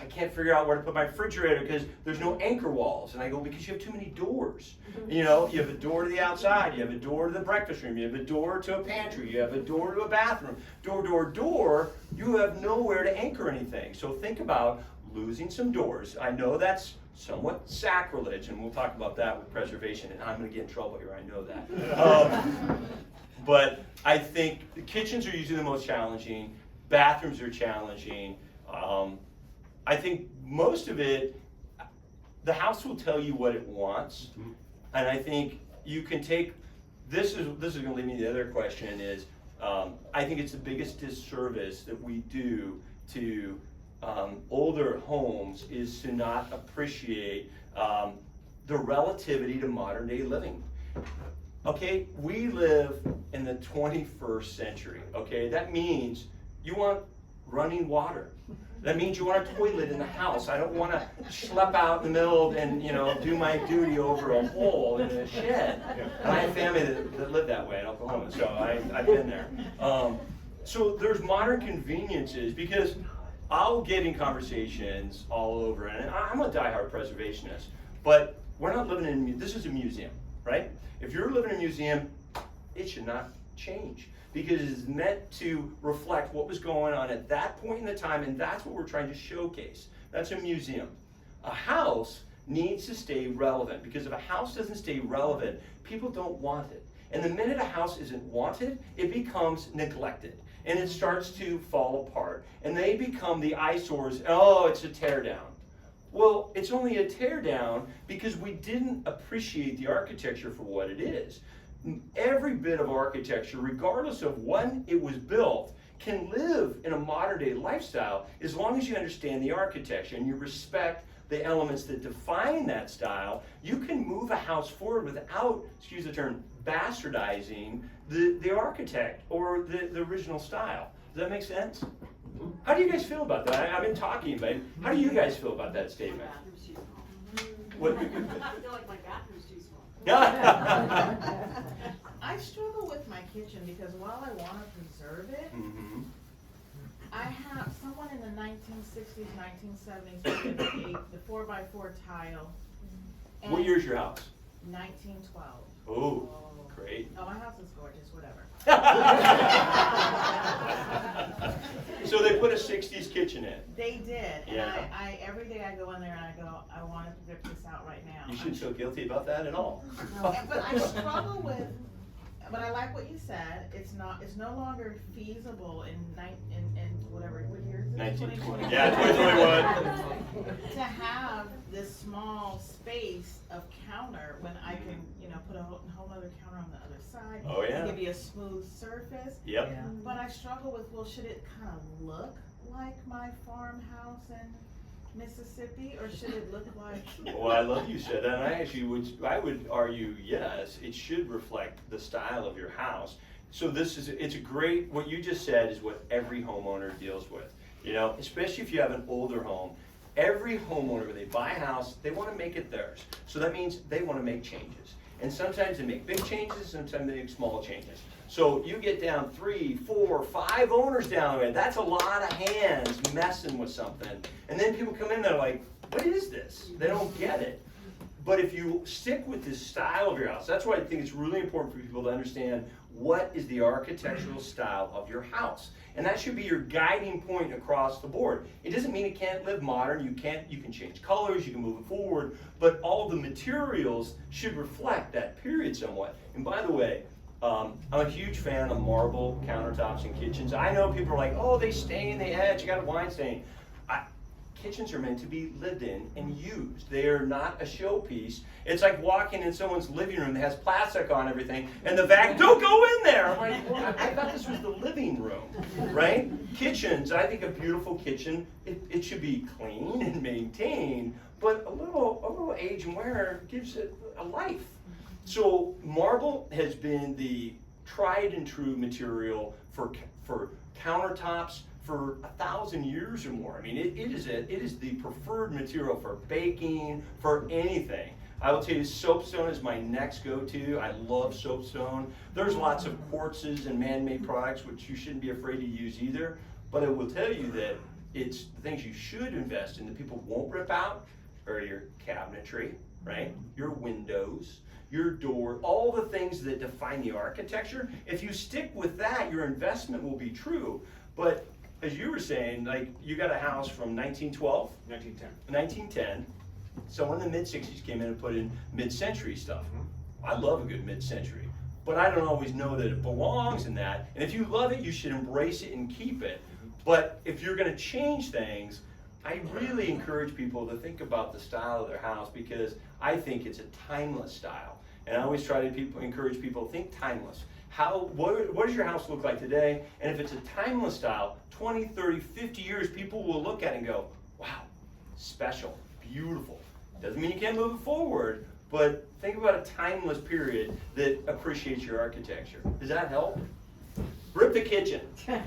[SPEAKER 3] I can't figure out where to put my refrigerator because there's no anchor walls. And I go, because you have too many doors. You have a door to the outside, you have a door to the breakfast room, you have a door to a pantry, you have a door to a bathroom. Door, you have nowhere to anchor anything. So think about losing some doors. I know that's somewhat sacrilege, and we'll talk about that with preservation, and I'm gonna get in trouble here, I know that. But I think the kitchens are usually the most challenging, bathrooms are challenging. I think most of it, the house will tell you what it wants, and I think you can take, this is gonna lead me to the other question is, I think it's the biggest disservice that we do to older homes is to not appreciate the relativity to modern day living. Okay, we live in the 21st century, okay? That means you want running water. That means you want a toilet in the house. I don't want to schlep out in the middle and do my duty over a hole in a shed. And I have family that live that way in Oklahoma, so I've been there. So there's modern conveniences, because I'll get in conversations all over, and I'm a diehard preservationist, but we're not living in, this is a museum, right? If you're living in a museum, it should not change, because it is meant to reflect what was going on at that point in the time, and that's what we're trying to showcase. That's a museum. A house needs to stay relevant, because if a house doesn't stay relevant, people don't want it. And the minute a house isn't wanted, it becomes neglected, and it starts to fall apart, and they become the eyesores. Oh, it's a tear down. Well, it's only a tear down because we didn't appreciate the architecture for what it is. Every bit of architecture, regardless of when it was built, can live in a modern day lifestyle as long as you understand the architecture and you respect the elements that define that style. You can move a house forward without, excuse the term, bastardizing the architect or the original style. Does that make sense? How do you guys feel about that? I've been talking, but how do you guys feel about that statement? What?
[SPEAKER 7] I feel like my bathroom's too small.
[SPEAKER 6] I struggle with my kitchen because while I want to preserve it,
[SPEAKER 3] Mm-hmm.
[SPEAKER 6] I have someone in the 1960s, 1970s did the 4x4 tile. And
[SPEAKER 3] What year's your house?
[SPEAKER 6] 1912.
[SPEAKER 3] Oh, great.
[SPEAKER 6] Oh, my house is gorgeous, whatever.
[SPEAKER 3] So they put a 60s kitchen in.
[SPEAKER 6] They did, and
[SPEAKER 3] Yeah.
[SPEAKER 6] I every day I go in there and I go, I want to rip this out right now.
[SPEAKER 3] You shouldn't feel guilty about that at all.
[SPEAKER 6] But I struggle with, but I like what you said, it's no longer feasible in whatever, what year is it?
[SPEAKER 3] 1920. Yeah, 2021.
[SPEAKER 6] To have this small space of counter when I can, put a whole other counter on the other side.
[SPEAKER 3] Oh, yeah.
[SPEAKER 6] Give you a smooth surface.
[SPEAKER 3] Yep.
[SPEAKER 6] But I struggle with, well, should it kind of look like my farmhouse in Mississippi, or should it look like?
[SPEAKER 3] Well, I love you said that, and I would argue, yes, it should reflect the style of your house. So it's a great, what you just said is what every homeowner deals with. Especially if you have an older home. Every homeowner, when they buy a house, they want to make it theirs. So that means they want to make changes. And sometimes they make big changes, sometimes they make small changes. So you get down 3, 4, 5 owners down there, that's a lot of hands messing with something. And then people come in, they're like, what is this? They don't get it. But if you stick with this style of your house, that's why I think it's really important for people to understand what is the architectural style of your house. And that should be your guiding point across the board. It doesn't mean it can't live modern, you can change colors, you can move it forward, but all the materials should reflect that period somewhat. And by the way, I'm a huge fan of marble countertops and kitchens. I know people are like, oh, they stain the edge, you got a wine stain. Kitchens are meant to be lived in and used. They are not a showpiece. It's like walking in someone's living room that has plastic on everything, and the vac, don't go in there. I'm like, well, I thought this was the living room, right? Kitchens, I think a beautiful kitchen, it should be clean and maintained, but a little age and wear gives it a life. So marble has been the tried and true material for countertops for 1,000 years or more. I mean, it is the preferred material for baking, for anything. I will tell you, soapstone is my next go-to. I love soapstone. There's lots of quartzes and man-made products which you shouldn't be afraid to use either. But I will tell you that it's the things you should invest in that people won't rip out are your cabinetry, right? Your windows, your door, all the things that define the architecture. If you stick with that, your investment will be true. But as you were saying, like, you got a house from 1912?
[SPEAKER 1] 1910.
[SPEAKER 3] 1910. Someone in the mid-60s came in and put in mid-century stuff. I love a good mid-century, but I don't always know that it belongs in that. And if you love it, you should embrace it and keep it. But if you're gonna change things, I really encourage people to think about the style of their house, because I think it's a timeless style. And I always try to encourage people to think timeless. What does your house look like today? And if it's a timeless style, 20, 30, 50 years, people will look at it and go, wow, special, beautiful. Doesn't mean you can't move it forward, but think about a timeless period that appreciates your architecture. Does that help? rip the kitchen.
[SPEAKER 8] That's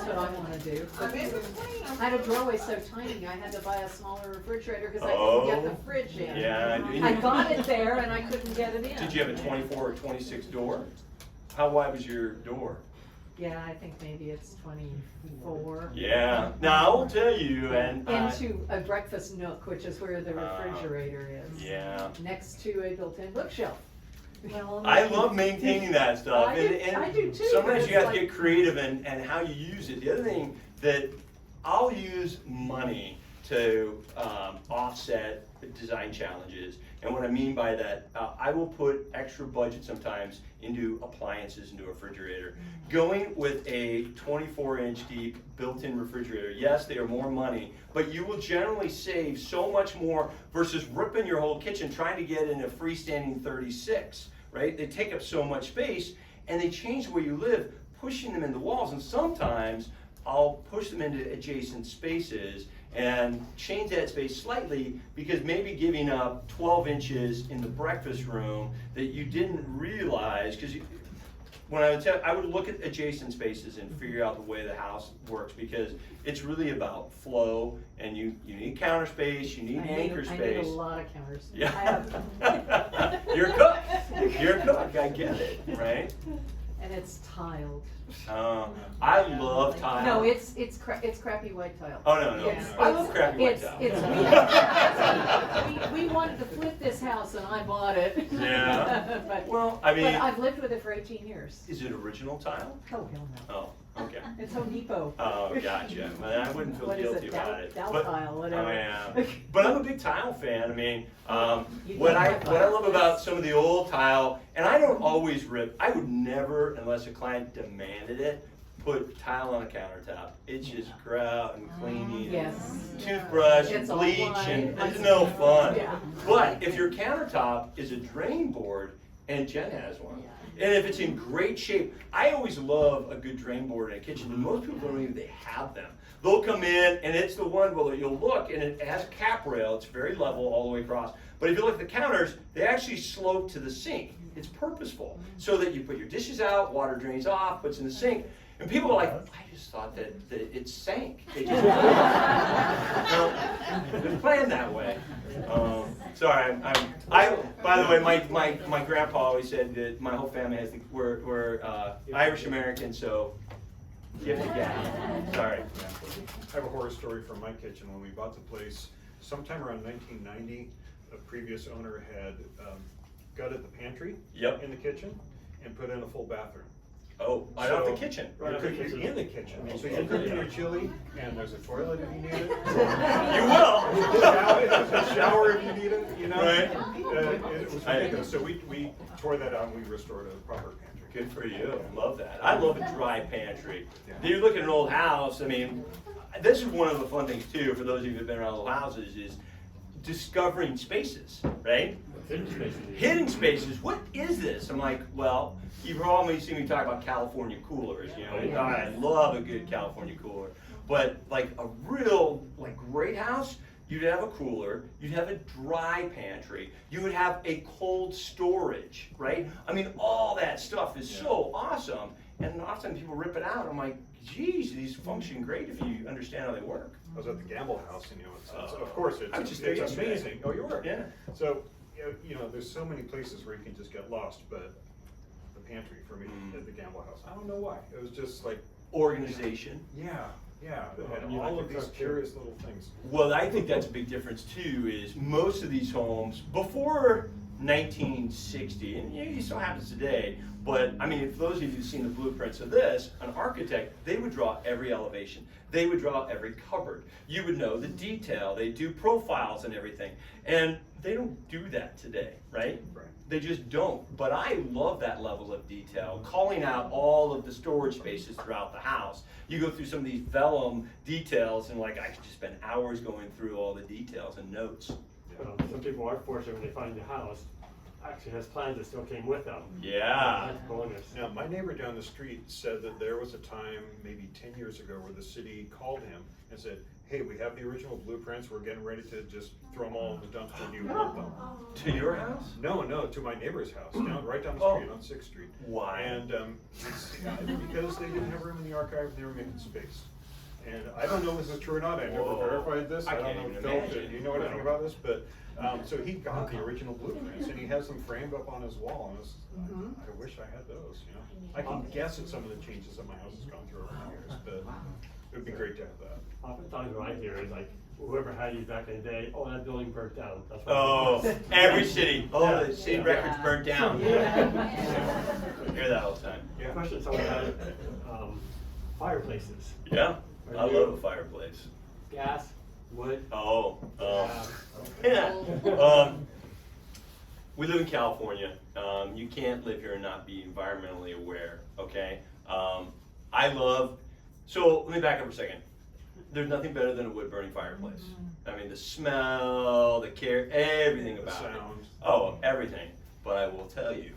[SPEAKER 8] what I wanna do.
[SPEAKER 6] I'm in between.
[SPEAKER 8] I had a doorway so tiny, I had to buy a smaller refrigerator because I
[SPEAKER 3] Oh,
[SPEAKER 8] couldn't get the fridge in.
[SPEAKER 3] Yeah.
[SPEAKER 8] I got it there and I couldn't get it in.
[SPEAKER 3] Did you have a 24 or 26 door? How wide was your door?
[SPEAKER 8] Yeah, I think maybe it's 24.
[SPEAKER 3] Yeah. Now I will tell you, and
[SPEAKER 8] Into a breakfast nook, which is where the refrigerator is.
[SPEAKER 3] yeah.
[SPEAKER 8] Next to a built-in bookshelf. Well,
[SPEAKER 3] I love maintaining that stuff,
[SPEAKER 8] I do too,
[SPEAKER 3] sometimes
[SPEAKER 8] but
[SPEAKER 3] you have
[SPEAKER 8] it's
[SPEAKER 3] to get
[SPEAKER 8] like-
[SPEAKER 3] creative and how you use it. The other thing that I'll use money to offset design challenges, and what I mean by that, I will put extra budget sometimes into appliances, into a refrigerator. Going with a 24-inch deep built-in refrigerator, yes, they are more money, but you will generally save so much more versus ripping your whole kitchen trying to get in a freestanding 36, right? They take up so much space, and they change the way you live, pushing them into walls, and sometimes I'll push them into adjacent spaces and change that space slightly because maybe giving up 12 inches in the breakfast room that you didn't realize, because when I would look at adjacent spaces and figure out the way the house works, because it's really about flow, and you need counter space, you need anchor
[SPEAKER 8] I need
[SPEAKER 3] space.
[SPEAKER 8] a lot of counters.
[SPEAKER 3] Yeah. You're a cook. You're a cook. I get it, right?
[SPEAKER 8] And it's tiled.
[SPEAKER 3] I love tile.
[SPEAKER 8] No, it's crappy white tile.
[SPEAKER 3] Oh no.
[SPEAKER 8] Yes,
[SPEAKER 3] I love crappy white
[SPEAKER 8] it's-
[SPEAKER 3] tile.
[SPEAKER 8] We wanted to flip this house and I bought it.
[SPEAKER 3] Yeah.
[SPEAKER 8] But,
[SPEAKER 3] Well, I mean,
[SPEAKER 8] but I've lived with it for 18 years.
[SPEAKER 3] is it original tile?
[SPEAKER 8] Oh, hell no.
[SPEAKER 3] Oh, okay.
[SPEAKER 8] It's Home Depot.
[SPEAKER 3] Oh, gotcha. Well, I wouldn't feel
[SPEAKER 8] What is
[SPEAKER 3] guilty
[SPEAKER 8] it,
[SPEAKER 3] about it.
[SPEAKER 8] Dow
[SPEAKER 3] But-
[SPEAKER 8] tile, whatever.
[SPEAKER 3] Oh yeah. But I'm a big tile fan. I mean,
[SPEAKER 8] You
[SPEAKER 3] what
[SPEAKER 8] love
[SPEAKER 3] I
[SPEAKER 8] tile.
[SPEAKER 3] love about some of the old tile, and I don't always rip. I would never, unless a client demanded it, put tile on a countertop. It's just grout and cleaning,
[SPEAKER 8] Yes.
[SPEAKER 3] and toothbrush and
[SPEAKER 8] It's all
[SPEAKER 3] bleach,
[SPEAKER 8] white.
[SPEAKER 3] and it's no fun.
[SPEAKER 8] Yeah.
[SPEAKER 3] But if your countertop is a drain board, and Jen has one, and if it's in great shape, I always love a good drain board in a kitchen, and most people don't even, they have them. They'll come in, and it's the one where you'll look, and it has a cap rail, it's very level all the way across. But if you look at the counters, they actually slope to the sink. It's purposeful, so that you put your dishes out, water drains off, puts in the sink. And people are like, I just thought that it sank. It just no, it's planned that way. Sorry, by the way, my grandpa always said that my whole family we're Irish American, so gift of gab. Sorry.
[SPEAKER 1] I have a horror story from my kitchen. When we bought the place, sometime around 1990, a previous owner had gutted the pantry
[SPEAKER 3] Yep.
[SPEAKER 1] in the kitchen and put in a full bathroom.
[SPEAKER 3] Oh, right off the kitchen.
[SPEAKER 1] Right off the kitchen. In the kitchen. So you cook in your chili, and there's a toilet if you need it.
[SPEAKER 3] You will.
[SPEAKER 1] There's a shower if you need it, you know?
[SPEAKER 3] Right.
[SPEAKER 1] It was ridiculous. So we tore that out and we restored a proper pantry.
[SPEAKER 3] Good for you. Love that. I love a dry pantry.
[SPEAKER 1] Yeah.
[SPEAKER 3] You look at an old house, I mean, this is one of the fun things too, for those of you who've been around old houses, is discovering spaces, right?
[SPEAKER 5] Hidden spaces.
[SPEAKER 3] Hidden spaces, what is this? I'm like, well, you've probably seen me talk about California coolers, you know, and I love a good California cooler. But like a real, like great house, you'd have a cooler, you'd have a dry pantry, you would have a cold storage, right? I mean, all that stuff is so awesome, and often people rip it out. I'm like, geez, these function great if you understand how they work.
[SPEAKER 1] I was at the Gamble House, and of course
[SPEAKER 3] I was just there
[SPEAKER 1] it's
[SPEAKER 3] yesterday.
[SPEAKER 1] amazing. Oh, you were?
[SPEAKER 3] Yeah.
[SPEAKER 1] So, you know, there's so many places where you can just get lost, but the pantry for me at the Gamble House, I don't know why. It was just like,
[SPEAKER 3] Organization.
[SPEAKER 1] yeah, and
[SPEAKER 5] you
[SPEAKER 1] all
[SPEAKER 5] like
[SPEAKER 1] of
[SPEAKER 5] to
[SPEAKER 1] these
[SPEAKER 5] cook, too.
[SPEAKER 1] curious little things.
[SPEAKER 3] Well, I think that's a big difference too, is most of these homes, before 1960, and it still happens today, but I mean, if those of you who've seen the blueprints of this, an architect, they would draw every elevation. They would draw every cupboard. You would know the detail. They do profiles and everything. And they don't do that today, right?
[SPEAKER 1] Right.
[SPEAKER 3] They just don't. But I love that level of detail, calling out all of the storage spaces throughout the house. You go through some of these vellum details, and like I could just spend hours going through all the details and notes.
[SPEAKER 5] Some people are fortunate when they find the house, actually has plans that still came with them.
[SPEAKER 3] Yeah.
[SPEAKER 5] That's a bonus.
[SPEAKER 1] Now, my neighbor down the street said that there was a time, maybe 10 years ago, where the city called him and said, hey, we have the original blueprints, we're getting ready to just throw them all in the dumpster, do you want them?
[SPEAKER 3] To your house?
[SPEAKER 1] No, to my neighbor's house, right down the
[SPEAKER 3] Oh.
[SPEAKER 1] street on 6th Street.
[SPEAKER 3] Why?
[SPEAKER 1] And it's because they didn't have room in the archive, they were making space. And I don't know if this is true or not, I never
[SPEAKER 3] Whoa.
[SPEAKER 1] verified this,
[SPEAKER 3] I
[SPEAKER 1] I don't
[SPEAKER 3] can't
[SPEAKER 1] know,
[SPEAKER 3] even
[SPEAKER 1] Phil,
[SPEAKER 3] imagine.
[SPEAKER 1] do you know anything about this? But, so he got the original blueprints, and he has them framed up on his wall, and I wish I had those, you know? I can guess at some of the changes that my house has gone through over the years, but it would be great to have that.
[SPEAKER 5] Oftentimes what I hear is like, whoever had these back in the day, oh, that building burnt down. That's why-
[SPEAKER 3] Oh, every city. Oh,
[SPEAKER 5] Yeah.
[SPEAKER 3] the city records burnt down. I hear that all the time.
[SPEAKER 1] Yeah.
[SPEAKER 5] Question someone had, fireplaces,
[SPEAKER 3] Yeah, I love a fireplace.
[SPEAKER 5] gas, wood.
[SPEAKER 3] Oh,
[SPEAKER 5] Yeah.
[SPEAKER 3] yeah. We live in California. You can't live here and not be environmentally aware, okay? So let me back up for a second. There's nothing better than a wood burning fireplace. I mean, the smell, the care, everything
[SPEAKER 1] The
[SPEAKER 3] about it.
[SPEAKER 1] sound.
[SPEAKER 3] Oh, everything. But I will tell you,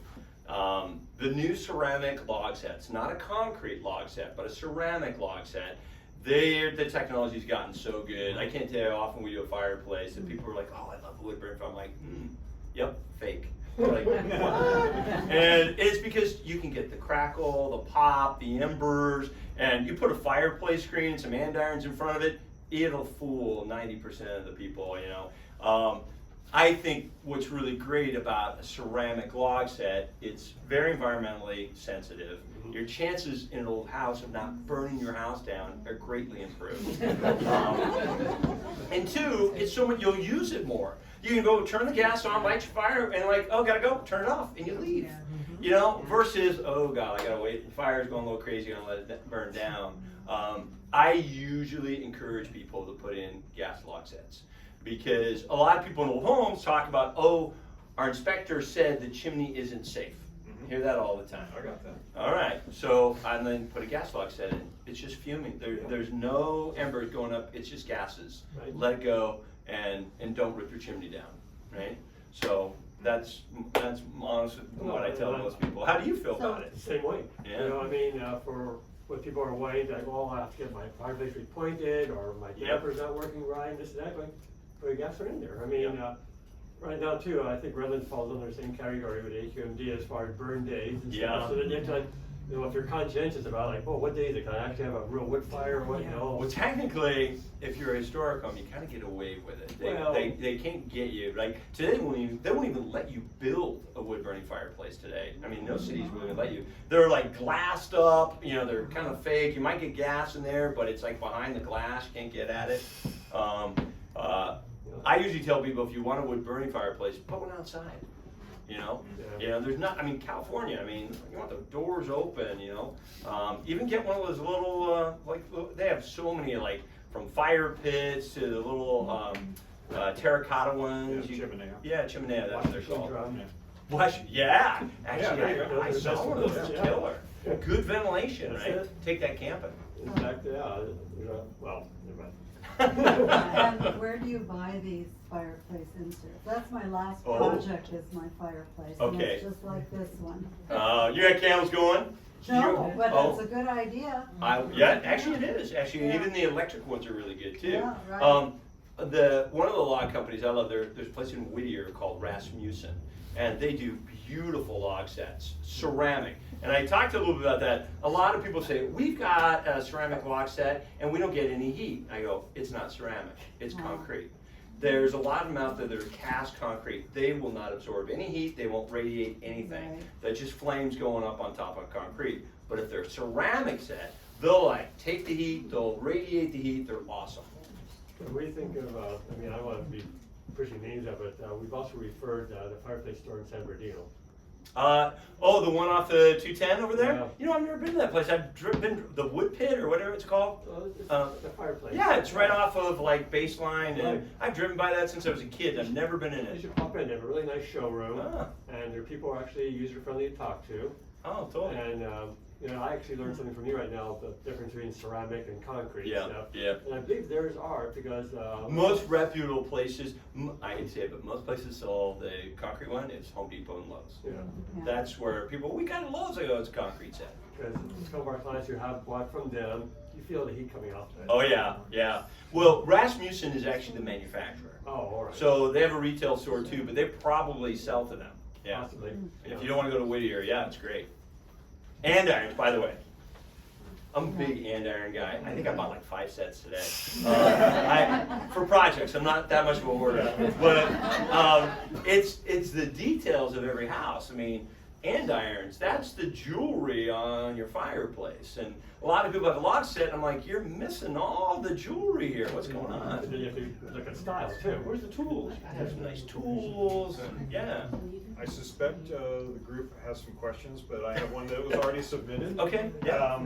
[SPEAKER 3] the new ceramic log sets, not a concrete log set, but a ceramic log set, the technology's gotten so good. I can't tell you how often we do a fireplace and people are like, oh, I love wood burn. I'm like, yep, fake. They're like, what? And it's because you can get the crackle, the pop, the embers, and you put a fireplace screen, some andirons in front of it, it'll fool 90% of the people, you know. I think what's really great about a ceramic log set, it's very environmentally sensitive. Your chances in an old house of not burning your house down are greatly improved. And two, it's so much, you'll use it more. You can go turn the gas on, light your fire, and like, oh, gotta go, turn it off, and you leave. You know, versus, oh God, I gotta wait, the fire's going a little crazy, I'm gonna let it burn down. I usually encourage people to put in gas log sets because a lot of people in old homes talk about, oh, our inspector said the chimney isn't safe. Hear that all the time.
[SPEAKER 1] I got that.
[SPEAKER 3] All right, so and then put a gas log set in. It's just fuming. There's no embers going up. It's just gases.
[SPEAKER 5] Right.
[SPEAKER 3] Let it go and don't rip your chimney down, right? So that's honestly what I tell most people. How do you feel about it?
[SPEAKER 5] Same way.
[SPEAKER 3] Yeah.
[SPEAKER 5] You know, I mean, for what people are wanting, like, well, I have to get my fireplace repointed, or my damper's not working right, this and that, like, put a gas in there. I mean, right now too, I think Redlands falls under the same category with AQMD as far as burn days and
[SPEAKER 3] Yeah.
[SPEAKER 5] stuff. So then you have to, like, you know, if you're conscientious about like, well, what day is it? Can I actually have a real wood fire or what? You know?
[SPEAKER 3] Well, technically, if you're a historic home, you kind of get away with it. They can't get you. Like today, they won't even let you build a wood burning fireplace today. I mean, no cities will even let you. They're like glassed up. You know, they're kind of fake. You might get gas in there, but it's like behind the glass. You can't get at it. I usually tell people if you want a wood burning fireplace, put one outside. You know, there's not. I mean, California. I mean, you want the doors open. You know, even get one of those little they have so many like from fire pits to the little terracotta ones.
[SPEAKER 1] Yeah, chimenea.
[SPEAKER 3] Yeah, chimenea. That's what they're called.
[SPEAKER 5] Washington drum.
[SPEAKER 3] Yeah, actually,
[SPEAKER 1] there you go.
[SPEAKER 3] I saw one of those.
[SPEAKER 5] Yeah.
[SPEAKER 3] Killer. Good ventilation,
[SPEAKER 5] That's
[SPEAKER 3] right?
[SPEAKER 5] it.
[SPEAKER 3] Take that camping.
[SPEAKER 5] In fact, yeah, you know, well, never mind.
[SPEAKER 9] And where do you buy these fireplace inserts? That's my last
[SPEAKER 3] Oh.
[SPEAKER 9] project is my fireplace. And
[SPEAKER 3] Okay.
[SPEAKER 9] it's just like this one.
[SPEAKER 3] You got candles going?
[SPEAKER 9] No, but
[SPEAKER 3] Oh.
[SPEAKER 9] it's a good idea.
[SPEAKER 3] Yeah, actually it is. Actually,
[SPEAKER 9] Yeah.
[SPEAKER 3] even the electric ones are really good too.
[SPEAKER 9] Yeah, right.
[SPEAKER 3] One of the log companies I love, there's a place in Whittier called Rasmussen, and they do beautiful log sets, ceramic. And I talked a little bit about that. A lot of people say, we've got a ceramic log set and we don't get any heat. I go, it's not ceramic, it's concrete. There's a lot of them out there that are cast concrete. They will not absorb any heat, they won't radiate anything.
[SPEAKER 9] Right.
[SPEAKER 3] They're just flames going up on top of concrete. But if they're ceramic set, they'll like take the heat, they'll radiate the heat, they're awesome.
[SPEAKER 5] What do you think of, I mean, I don't want to be pushing names up, but we've also referred the fireplace store in San Bernardino.
[SPEAKER 3] The one off the 210 over there?
[SPEAKER 5] Yeah.
[SPEAKER 3] You know, I've never been to that place. I've been the wood pit or whatever it's called.
[SPEAKER 5] It's the fireplace.
[SPEAKER 3] Yeah, it's right off of like Baseline,
[SPEAKER 5] Right.
[SPEAKER 3] and I've driven by that since I was a kid. I've never been in
[SPEAKER 5] You
[SPEAKER 3] it.
[SPEAKER 5] should pop in, they have a really nice showroom,
[SPEAKER 3] Ah.
[SPEAKER 5] and their people are actually user-friendly to talk to.
[SPEAKER 3] Oh, totally.
[SPEAKER 5] And, you know, I actually learned something from you right now, the difference between ceramic and concrete.
[SPEAKER 3] Yeah,
[SPEAKER 5] stuff.
[SPEAKER 3] yeah.
[SPEAKER 5] And I believe theirs are because,
[SPEAKER 3] Most reputable places, I can say it, but most places sell the concrete one, it's Home Depot and Lowe's.
[SPEAKER 5] yeah,
[SPEAKER 3] That's where people, we got Lowe's, I go, it's a concrete set.
[SPEAKER 5] because some of our clients who have bought from them, you feel the heat coming off of it.
[SPEAKER 3] Oh yeah, yeah. Well, Rasmussen is actually the manufacturer.
[SPEAKER 5] Oh, all right.
[SPEAKER 3] So they have a retail store too, but they probably sell to them. Yeah.
[SPEAKER 5] Possibly.
[SPEAKER 3] If you don't want to go to Whittier, yeah, it's great. Andirons, by the way. I'm a big andiron guy. I think I bought like 5 sets today. For projects, I'm not that much of a hoarder. But it's the details of every house. I mean, andirons, that's the jewelry on your fireplace. And a lot of people have a log set, and I'm like, you're missing all the jewelry here. What's going on?
[SPEAKER 5] And then you have to look at styles too.
[SPEAKER 3] Where's the tools? I have some nice tools, and yeah.
[SPEAKER 1] I suspect the group has some questions, but I have one that was already submitted.
[SPEAKER 3] Okay, yeah.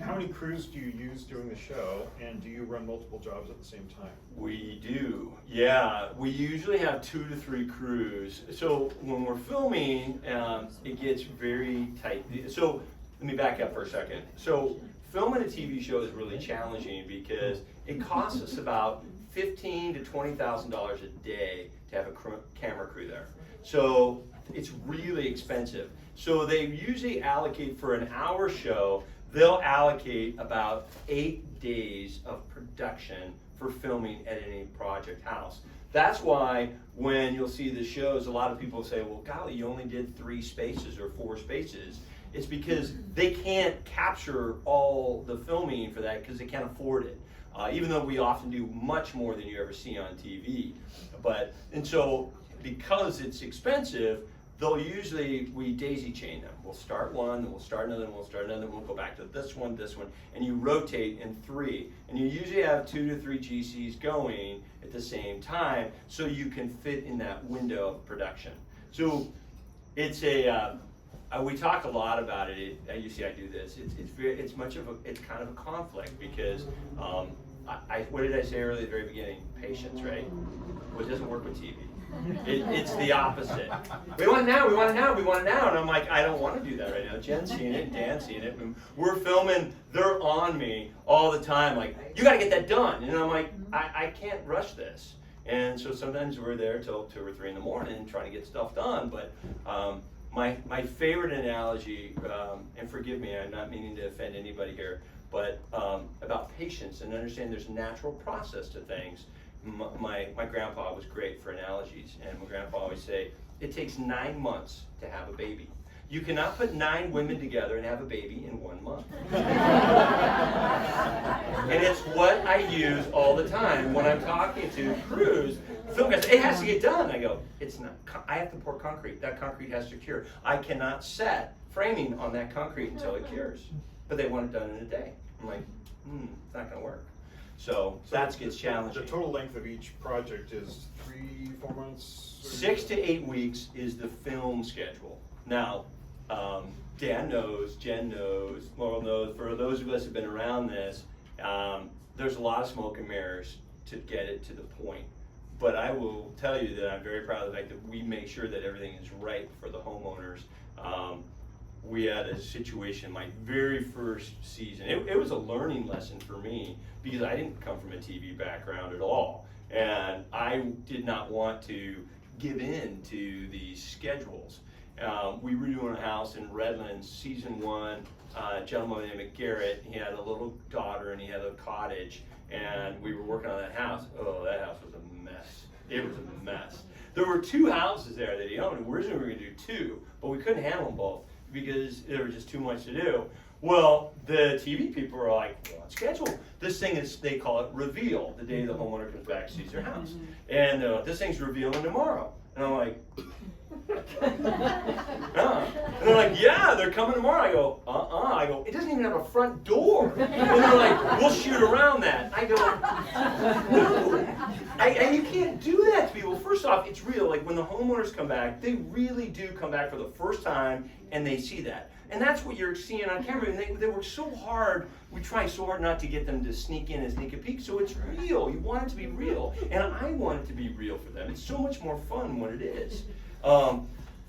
[SPEAKER 1] How many crews do you use during the show, and do you run multiple jobs at the same time?
[SPEAKER 3] We do, yeah. We usually have 2 to 3 crews. So when we're filming, it gets very tight. So let me back up for a second. So filming a TV show is really challenging because it costs us about $15,000 to $20,000 a day to have a camera crew there. So it's really expensive. So they usually allocate for an hour show, they'll allocate about 8 days of production for filming at any project house. That's why when you'll see the shows, a lot of people say, well, golly, you only did 3 spaces or 4 spaces. It's because they can't capture all the filming for that because they can't afford it. Even though we often do much more than you ever see on TV. And so because it's expensive, we daisy chain them. We'll start one, then we'll start another, and we'll start another, and we'll go back to this one, and you rotate in 3. And you usually have 2 to 3 GCs going at the same time, so you can fit in that window of production. So it's we talk a lot about it. You see, I do this. It's kind of a conflict because what did I say earlier at the very beginning? Patience, right? Well, it doesn't work with TV. It's the opposite. We want it now, we want it now, we want it now. And I'm like, I don't want to do that right now. Jen's seen it, Dan's seen it. And we're filming, they're on me all the time, like, you got to get that done. And I'm like, I can't rush this. And so sometimes we're there till 2 or 3 in the morning trying to get stuff done. But my favorite analogy, and forgive me, I'm not meaning to offend anybody here, but about patience and understand there's a natural process to things. My grandpa was great for analogies, and my grandpa always say, it takes 9 months to have a baby. You cannot put 9 women together and have a baby in 1 month. And it's what I use all the time when I'm talking to crews. Film guys, it has to get done. I go, it's not, I have to pour concrete. That concrete has to cure. I cannot set framing on that concrete until it cures. But they want it done in a day. I'm like, it's not gonna work. So that gets challenging.
[SPEAKER 1] The total length of each project is 3, 4 months?
[SPEAKER 3] 6 to 8 weeks is the film schedule. Now, Dan knows, Jen knows, Laurel knows, for those of us who've been around this, there's a lot of smoke and mirrors to get it to the point. But I will tell you that I'm very proud of the fact that we make sure that everything is right for the homeowners. We had a situation my very first season. It was a learning lesson for me because I didn't come from a TV background at all. And I did not want to give in to these schedules. We were doing a house in Redlands, season 1, a gentleman named Garrett. He had a little daughter and he had a cottage, and we were working on that house. Oh, that house was a mess. It was a mess. There were 2 houses there that he owned. Originally we were gonna do 2, but we couldn't handle them both because there was just too much to do. Well, the TV people were like, well, let's schedule. This thing is, they call it reveal, the day the homeowner comes back and sees their house. And this thing's revealing tomorrow. And I'm like, And they're like, yeah, they're coming tomorrow. I go, I go, it doesn't even have a front door. And they're like, we'll shoot around that. I go, no. And you can't do that to people. First off, it's real. Like when the homeowners come back, they really do come back for the first time and they see that. And that's what you're seeing on camera. And they work so hard. We try so hard not to get them to sneak in and sneak a peek. So it's real. You want it to be real. And I want it to be real for them. It's so much more fun when it is.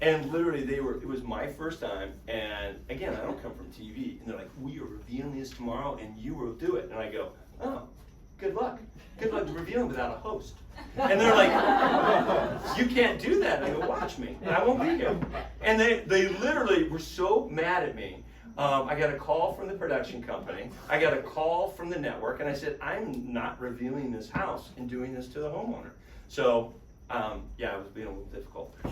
[SPEAKER 3] And literally it was my first time, and again, I don't come from TV, and they're like, we are revealing this tomorrow, and you will do it. And I go, oh, good luck. Good luck revealing without a host. And they're like, you can't do that. And I go, watch me, I won't be here. And they literally were so mad at me. I got a call from the production company. I got a call from the network, and I said, I'm not revealing this house and doing this to the homeowner. So, yeah, it was being a little difficult.
[SPEAKER 1] How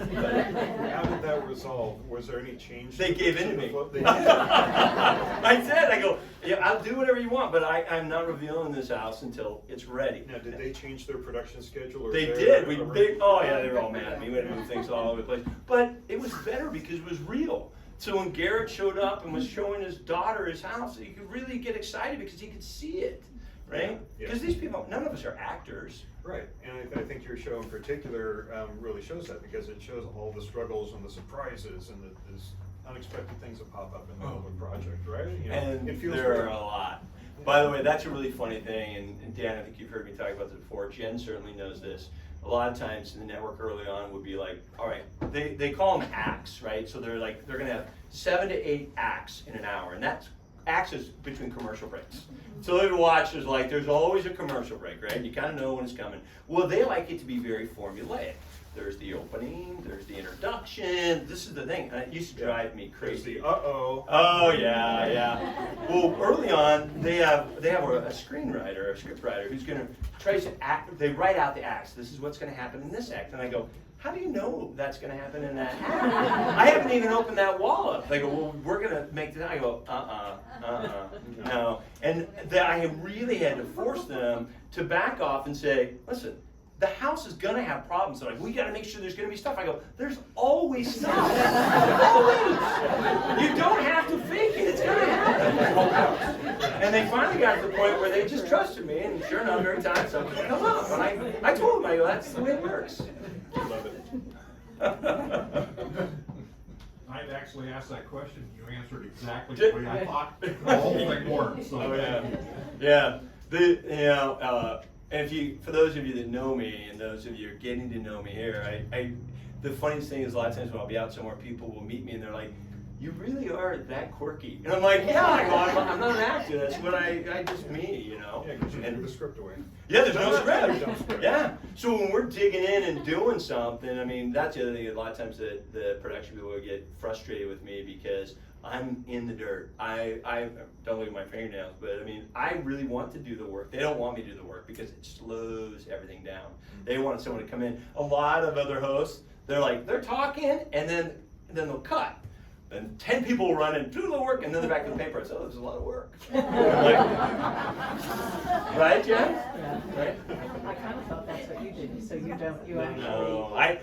[SPEAKER 1] did that resolve? Was there any change?
[SPEAKER 3] They gave in to me.
[SPEAKER 1] They did.
[SPEAKER 3] I said, I go, yeah, I'll do whatever you want, but I'm not revealing this house until it's ready.
[SPEAKER 1] Now, did they change their production schedule? Or
[SPEAKER 3] They
[SPEAKER 1] their-
[SPEAKER 3] did. Oh yeah, they were all mad at me. We had to move things all over the place. But it was better because it was real. So when Garrett showed up and was showing his daughter his house, he could really get excited because he could see it, right?
[SPEAKER 1] Yeah.
[SPEAKER 3] Because these people, none of us are actors.
[SPEAKER 1] Right, and I think your show in particular really shows that because it shows all the struggles and the surprises and these unexpected things that pop up in the middle of a project, right? You know,
[SPEAKER 3] And
[SPEAKER 1] it feels
[SPEAKER 3] there
[SPEAKER 1] real.
[SPEAKER 3] are a lot. By the way, that's a really funny thing, and Dan, I think you've heard me talk about this before. Jen certainly knows this. A lot of times the network early on would be like, all right, they call them acts, right? So they're gonna have 7 to 8 acts in an hour, and that's acts is between commercial breaks. So they watch, there's always a commercial break, right? You kind of know when it's coming. Well, they like it to be very formulaic. There's the opening, there's the introduction. This is the thing, and it used to drive me
[SPEAKER 1] There's
[SPEAKER 3] crazy.
[SPEAKER 1] the uh-oh.
[SPEAKER 3] Oh yeah. Well, early on, they have a screenwriter, a script writer, who's gonna try to act. They write out the acts. This is what's gonna happen in this act, and I go, how do you know that's gonna happen in that act? I haven't even opened that wall up. They go, well, we're gonna make that. I go, no. And I really had to force them to back off and say, listen. The house is gonna have problems. They're like, we gotta make sure there's gonna be stuff. I go, there's always stuff. Always. You don't have to fake it. It's gonna happen. And they finally got to the point where they just trusted me, and sure enough, every time something would come up. And I told them, I go, that's the way it works.
[SPEAKER 1] Love it.
[SPEAKER 10] I'd actually asked that question. You answered exactly
[SPEAKER 3] Did-
[SPEAKER 10] the way I thought the whole thing worked. So.
[SPEAKER 3] Oh yeah. And for those of you that know me, and those of you who are getting to know me here, the funniest thing is a lot of times when I'll be out somewhere, people will meet me and they're like, "You really are that quirky," and I'm like, "Yeah, I go, I'm not an actor. That's what I just me, you know."
[SPEAKER 1] Yeah, because you threw the script away.
[SPEAKER 3] Yeah, there's no
[SPEAKER 1] No
[SPEAKER 3] script.
[SPEAKER 1] script.
[SPEAKER 3] Yeah. So when we're digging in and doing something, I mean, that's the other thing. A lot of times the production people will get frustrated with me because I'm in the dirt. I don't look at my fingernails, but I mean, I really want to do the work. They don't want me to do the work because it slows everything down. They want someone to come in. A lot of other hosts, they're talking and then they'll cut. And 10 people will run and do the work, and then they're back to the paper. So there's a lot of work. Right, Jen?
[SPEAKER 8] Yeah.
[SPEAKER 3] Right?
[SPEAKER 8] I kind of thought that's what you did, so you actually.
[SPEAKER 3] No, I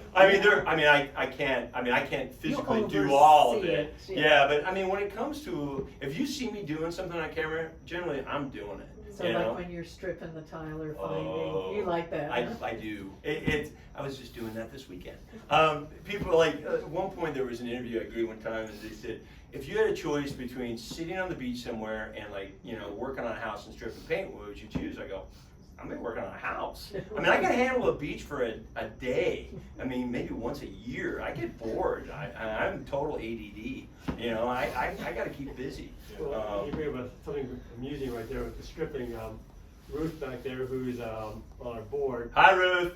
[SPEAKER 3] can't physically
[SPEAKER 8] You
[SPEAKER 3] do all of
[SPEAKER 8] oversee
[SPEAKER 3] it.
[SPEAKER 8] it,
[SPEAKER 3] Yeah, but I mean, when it comes to, if you see me doing something on camera, generally I'm doing it.
[SPEAKER 8] So
[SPEAKER 3] you know?
[SPEAKER 8] like when you're stripping the tile or
[SPEAKER 3] Oh,
[SPEAKER 8] finding, you like that, huh?
[SPEAKER 3] I do. I was just doing that this weekend. People are like, at one point there was an interview I did one time, and they said, if you had a choice between sitting on the beach somewhere and working on a house and stripping paint, what would you choose? I go, I'm gonna work on a house. I mean, I can handle a beach for a day. I mean, maybe once a year. I get bored. I'm total ADD. I gotta keep busy.
[SPEAKER 5] Well, you bring up something amusing right there with the stripping. Ruth back there, who's on our board,
[SPEAKER 3] Hi, Ruth.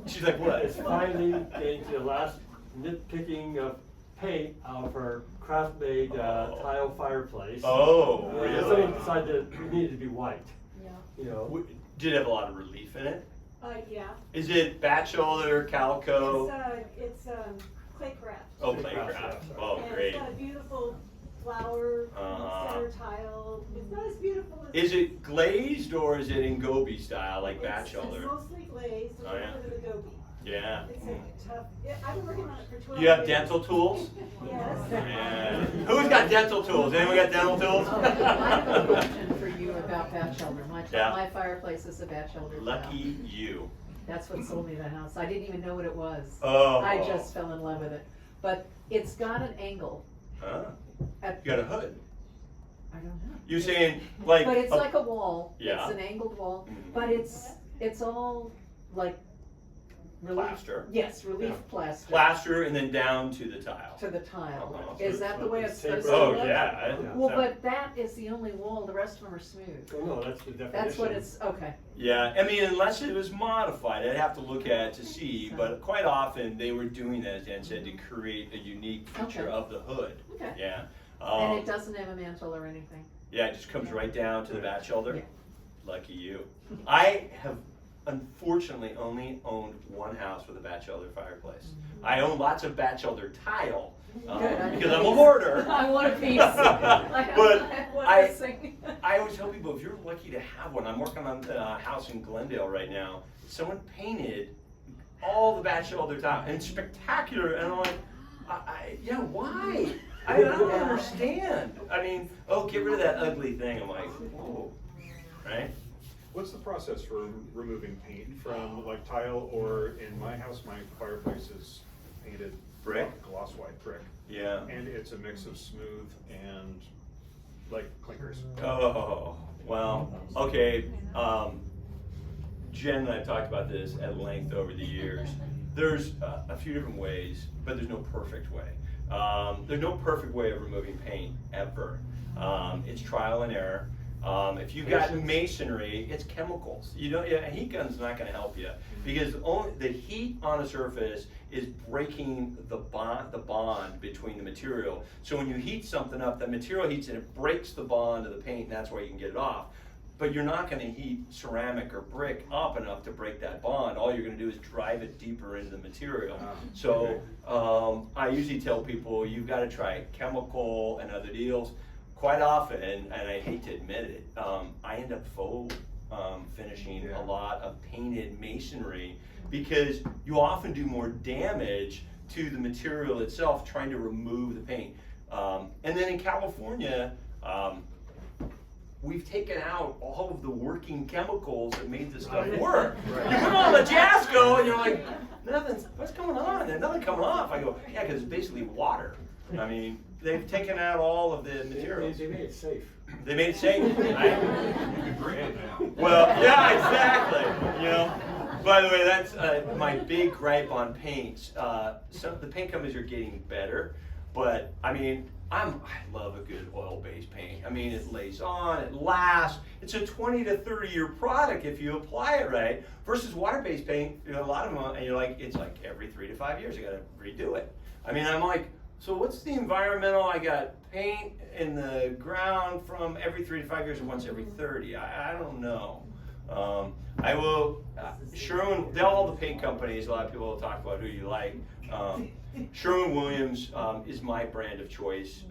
[SPEAKER 3] She's like, what?
[SPEAKER 5] is finally getting to the last nitpicking of paint out of her craft-made tile fireplace.
[SPEAKER 3] Oh,
[SPEAKER 5] And
[SPEAKER 3] really?
[SPEAKER 5] someone decided that it needed to be white.
[SPEAKER 7] Yeah.
[SPEAKER 5] You know,
[SPEAKER 3] Did it have a lot of relief in it?
[SPEAKER 7] Yeah.
[SPEAKER 3] Is it batchelder, calico?
[SPEAKER 7] It's clay craft.
[SPEAKER 3] Oh,
[SPEAKER 5] Clay
[SPEAKER 3] playcraft.
[SPEAKER 5] craft, yeah.
[SPEAKER 3] Oh,
[SPEAKER 7] And
[SPEAKER 3] great.
[SPEAKER 7] it's got a beautiful flower center tile. It's not as beautiful as.
[SPEAKER 3] Is it glazed or is it in goby style, like
[SPEAKER 7] It's
[SPEAKER 3] batchelder?
[SPEAKER 7] mostly glazed, a
[SPEAKER 3] Oh,
[SPEAKER 7] little
[SPEAKER 3] yeah.
[SPEAKER 7] bit of Adobe.
[SPEAKER 3] Yeah.
[SPEAKER 7] It's a tough, I've been working on it for 12
[SPEAKER 3] You have
[SPEAKER 7] years.
[SPEAKER 3] dental tools?
[SPEAKER 7] Yes.
[SPEAKER 3] Yeah. Who's got dental tools? Anyone got dental tools?
[SPEAKER 8] Oh, I have a question for you about batchelder.
[SPEAKER 3] Yeah.
[SPEAKER 8] My fireplace is a batchelder tile.
[SPEAKER 3] Lucky you.
[SPEAKER 8] That's what sold me the house. I didn't even know what it was.
[SPEAKER 3] Oh.
[SPEAKER 8] I just fell in love with it. But it's got an angle.
[SPEAKER 3] Huh?
[SPEAKER 8] At,
[SPEAKER 3] You got a hood.
[SPEAKER 8] I don't know.
[SPEAKER 3] You're saying like.
[SPEAKER 8] But it's like a wall.
[SPEAKER 3] Yeah.
[SPEAKER 8] It's an angled wall.
[SPEAKER 3] Mhm.
[SPEAKER 8] But it's all like
[SPEAKER 3] plaster.
[SPEAKER 8] Yes, relief
[SPEAKER 5] Yeah.
[SPEAKER 8] plaster.
[SPEAKER 3] Plaster and then down to the tile.
[SPEAKER 8] To the tile.
[SPEAKER 3] Uh-huh.
[SPEAKER 8] Is that the way it's
[SPEAKER 5] Taper.
[SPEAKER 8] supposed to
[SPEAKER 3] Oh,
[SPEAKER 8] look?
[SPEAKER 3] yeah.
[SPEAKER 8] Well, but that is the only wall, the rest of them are smooth.
[SPEAKER 5] Oh, no, that's the definition.
[SPEAKER 8] That's what it's, okay.
[SPEAKER 3] Yeah, I mean, unless it was modified, I'd have to look at it to see, but quite often they were doing that, as Dan said, to create a unique feature
[SPEAKER 8] Okay.
[SPEAKER 3] of the hood.
[SPEAKER 8] Okay.
[SPEAKER 3] Yeah.
[SPEAKER 8] And it doesn't have a mantle or anything?
[SPEAKER 3] Yeah, it just comes right down to the bat shelter.
[SPEAKER 8] Yeah.
[SPEAKER 3] Lucky you. I have unfortunately only owned one house with a bat shelter fireplace. I own lots of bat shelter tile because I'm a hoarder.
[SPEAKER 8] I want a piece.
[SPEAKER 3] But
[SPEAKER 8] I missing.
[SPEAKER 3] I always tell people, if you're lucky to have one, I'm working on a house in Glendale right now. Someone painted all the bat shelter tile, and it's spectacular. And I'm like, yeah, why? I don't understand. I mean, oh, get rid of that ugly thing. I'm like, whoa, right?
[SPEAKER 1] What's the process for removing paint from like tile, or in my house, my fireplace is painted
[SPEAKER 3] Brick?
[SPEAKER 1] gloss white brick.
[SPEAKER 3] Yeah.
[SPEAKER 1] And it's a mix of smooth and like clinkers.
[SPEAKER 3] Oh, well, okay. Jen and I have talked about this at length over the years. There's a few different ways, but there's no perfect way. There's no perfect way of removing paint, ever. It's trial and error. If you've got masonry, it's chemicals. You don't. A heat gun's not going to help you because the heat on a surface is breaking the bond between the material. So when you heat something up, the material heats and it breaks the bond of the paint, and that's why you can get it off. But you're not going to heat ceramic or brick up enough to break that bond. All you're going to do is drive it deeper into the material. So I usually tell people you've got to try chemical and other deals. Quite often, and I hate to admit it, I end up faux finishing a lot of painted masonry because you often do more damage to the material itself trying to remove the paint. And then in California, we've taken out all of the working chemicals that made this stuff work.
[SPEAKER 1] Right.
[SPEAKER 3] You put on the Jasco and you're like, what's going on? There's nothing coming off. I go, yeah, because it's basically water. I mean, they've taken out all of the materials.
[SPEAKER 5] They made it safe.
[SPEAKER 3] They made it safe. Right?
[SPEAKER 10] You can drink it now.
[SPEAKER 3] Well, yeah, exactly. You know. By the way, that's my big gripe on paints. Some of the paint companies are getting better, but I mean, I love a good oil-based paint. I mean, it lays on, it lasts. It's a 20 to 30-year product if you apply it right. Versus water-based paint, you know, a lot of them, and you're like, it's like every 3 to 5 years, you got to redo it. I mean, I'm like, so what's the environmental? I got paint in the ground from every 3 to 5 years or once every 30. I don't know. I will, Sherwin, all the paint companies, a lot of people will talk about who you like. Sherwin-Williams is my brand of choice.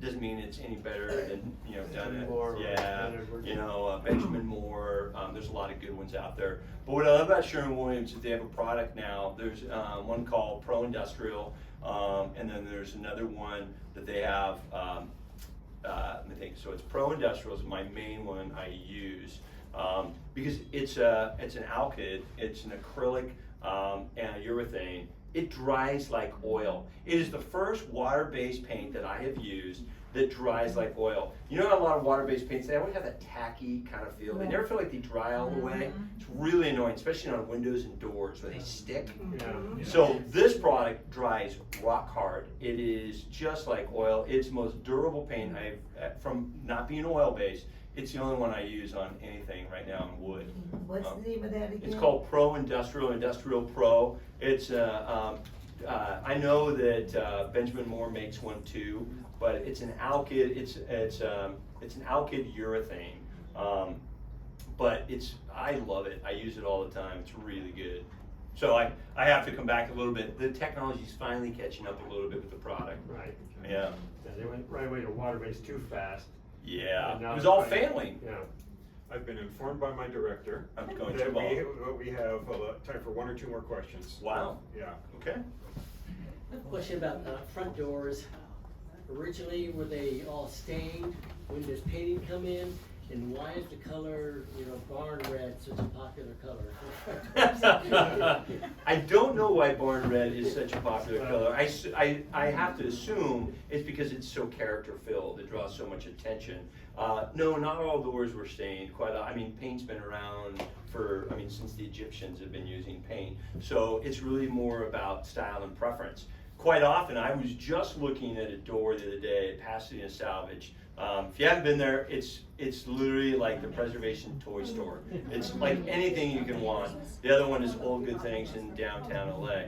[SPEAKER 3] Doesn't mean it's any better than, you know, done it. Yeah, you know, Benjamin Moore. There's a lot of good ones out there. But what I love about Sherwin-Williams is they have a product now. There's one called Pro Industrial, and then there's another one that they have. Let me think. So it's Pro Industrial is my main one I use because it's an alkyd, it's an acrylic and a urethane. It dries like oil. It is the first water-based paint that I have used that dries like oil. You know, a lot of water-based paints, they always have that tacky kind of feel. They never feel like they dry all the way. It's really annoying, especially on windows and doors where they stick. So this product dries rock hard. It is just like oil. It's the most durable paint from not being oil-based. It's the only one I use on anything right now on wood.
[SPEAKER 11] What's the name of that again?
[SPEAKER 3] It's called Pro Industrial, Industrial Pro. It's I know that Benjamin Moore makes one too, but it's an alkyd. It's an alkyd urethane, but I love it. I use it all the time. It's really good. So I have to come back a little bit. The technology's finally catching up a little bit with the product.
[SPEAKER 5] Right.
[SPEAKER 3] Yeah.
[SPEAKER 5] They went right away to water-based too fast.
[SPEAKER 3] Yeah.
[SPEAKER 5] And now
[SPEAKER 3] It was
[SPEAKER 5] they're
[SPEAKER 3] all
[SPEAKER 5] trying-
[SPEAKER 3] failing.
[SPEAKER 5] Yeah.
[SPEAKER 1] I've been informed by my director
[SPEAKER 3] I'm going
[SPEAKER 1] that
[SPEAKER 3] too long.
[SPEAKER 1] we have time for 1 or 2 more questions.
[SPEAKER 3] Wow.
[SPEAKER 1] Yeah.
[SPEAKER 3] Okay.
[SPEAKER 12] I have a question about front doors. Originally, were they all stained? When does painting come in? And why is the color, barn red such a popular color?
[SPEAKER 3] I don't know why barn red is such a popular color. I have to assume it's because it's so character filled. It draws so much attention. No, not all doors were stained. I mean, paint's been around since the Egyptians have been using paint. So it's really more about style and preference. Quite often, I was just looking at a door the other day at Pasadena Salvage. If you haven't been there, it's literally like the preservation toy store. It's like anything you can want. The other one is Old Good Things in downtown LA.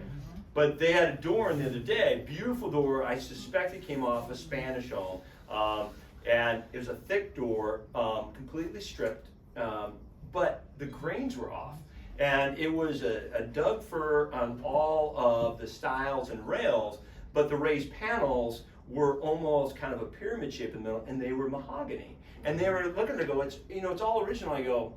[SPEAKER 3] But they had a door in the other day, beautiful door. I suspect it came off a Spanish home. And it was a thick door, completely stripped, but the grains were off. And it was a Doug fir on all of the stiles and rails, but the raised panels were almost kind of a pyramid shape in the middle, and they were mahogany. And they were looking to go, it's all original. I go,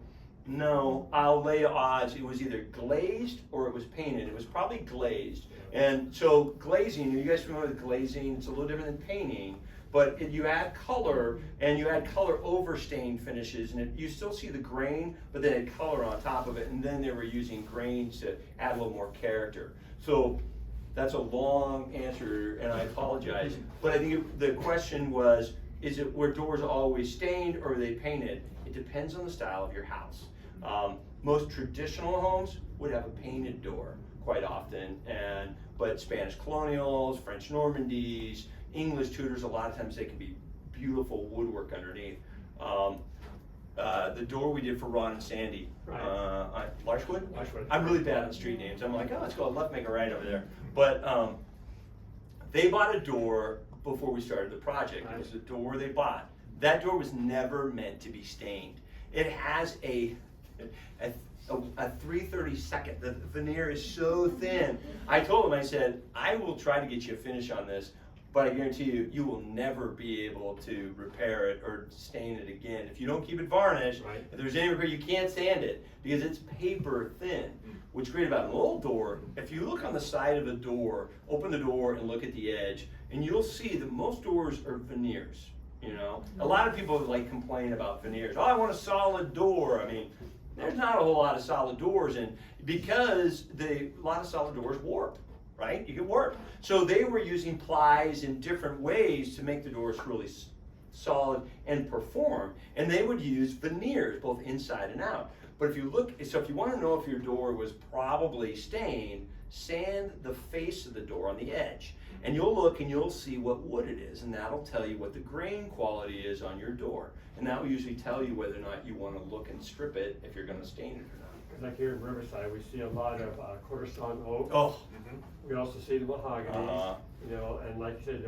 [SPEAKER 3] no, I'll lay odds. It was either glazed or it was painted. It was probably glazed. And so glazing, are you guys familiar with glazing? It's a little different than painting. But you add color, and you add color over stain finishes, and you still see the grain, but they had color on top of it, and then they were using grains to add a little more character. So that's a long answer, and I apologize. But I think the question was, were doors always stained or are they painted? It depends on the style of your house. Most traditional homes would have a painted door quite often, but Spanish colonials, French Normandies, English Tudors, a lot of times they can be beautiful woodwork underneath. The door we did for Ron and Sandy, Larchwood? I'm really bad on street names. I'm like, oh, let's go left, make a right over there. But they bought a door before we started the project. It was a door they bought. That door was never meant to be stained. It has a 3/32. The veneer is so thin. I told him, I said, I will try to get you a finish on this, but I guarantee you, you will never be able to repair it or stain it again. If you don't keep it varnished, if there's any repair, you can't sand it because it's paper thin. What's great about an old door, if you look on the side of a door, open the door and look at the edge, and you'll see that most doors are veneers. A lot of people complain about veneers. Oh, I want a solid door. I mean, there's not a whole lot of solid doors, and because a lot of solid doors warp. Right? You get warped. So they were using plies in different ways to make the doors really solid and perform. And they would use veneers, both inside and out. But if you want to know if your door was probably stained, sand the face of the door on the edge. And you'll look and you'll see what wood it is, and that'll tell you what the grain quality is on your door. And that will usually tell you whether or not you want to look and strip it if you're going to stain it or not.
[SPEAKER 5] Like here in Riverside, we see a lot of quarter sawn oak.
[SPEAKER 3] Oh.
[SPEAKER 5] We also see the mahogany, and like you said,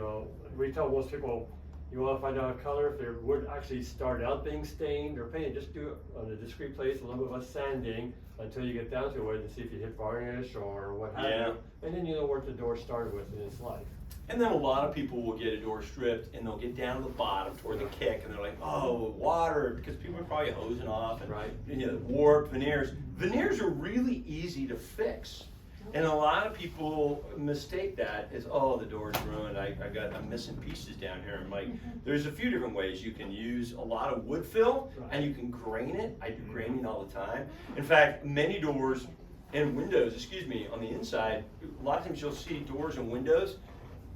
[SPEAKER 5] we tell most people, you want to find out a color, if their wood actually start out being stained or painted, just do it on a discreet place, a little bit of sanding until you get down to it and see if you hit varnish or what have you. And then you know where the door started with in its life.
[SPEAKER 3] And then a lot of people will get a door stripped and they'll get down to the bottom toward the kick and they're like, oh, water, because people are probably hosing off and warped veneers. Veneers are really easy to fix. And a lot of people mistake that as, oh, the door's ruined, I'm missing pieces down here. I'm like, there's a few different ways. You can use a lot of wood fill and you can grain it. I do graining all the time. In fact, many doors and windows, on the inside, a lot of times you'll see doors and windows,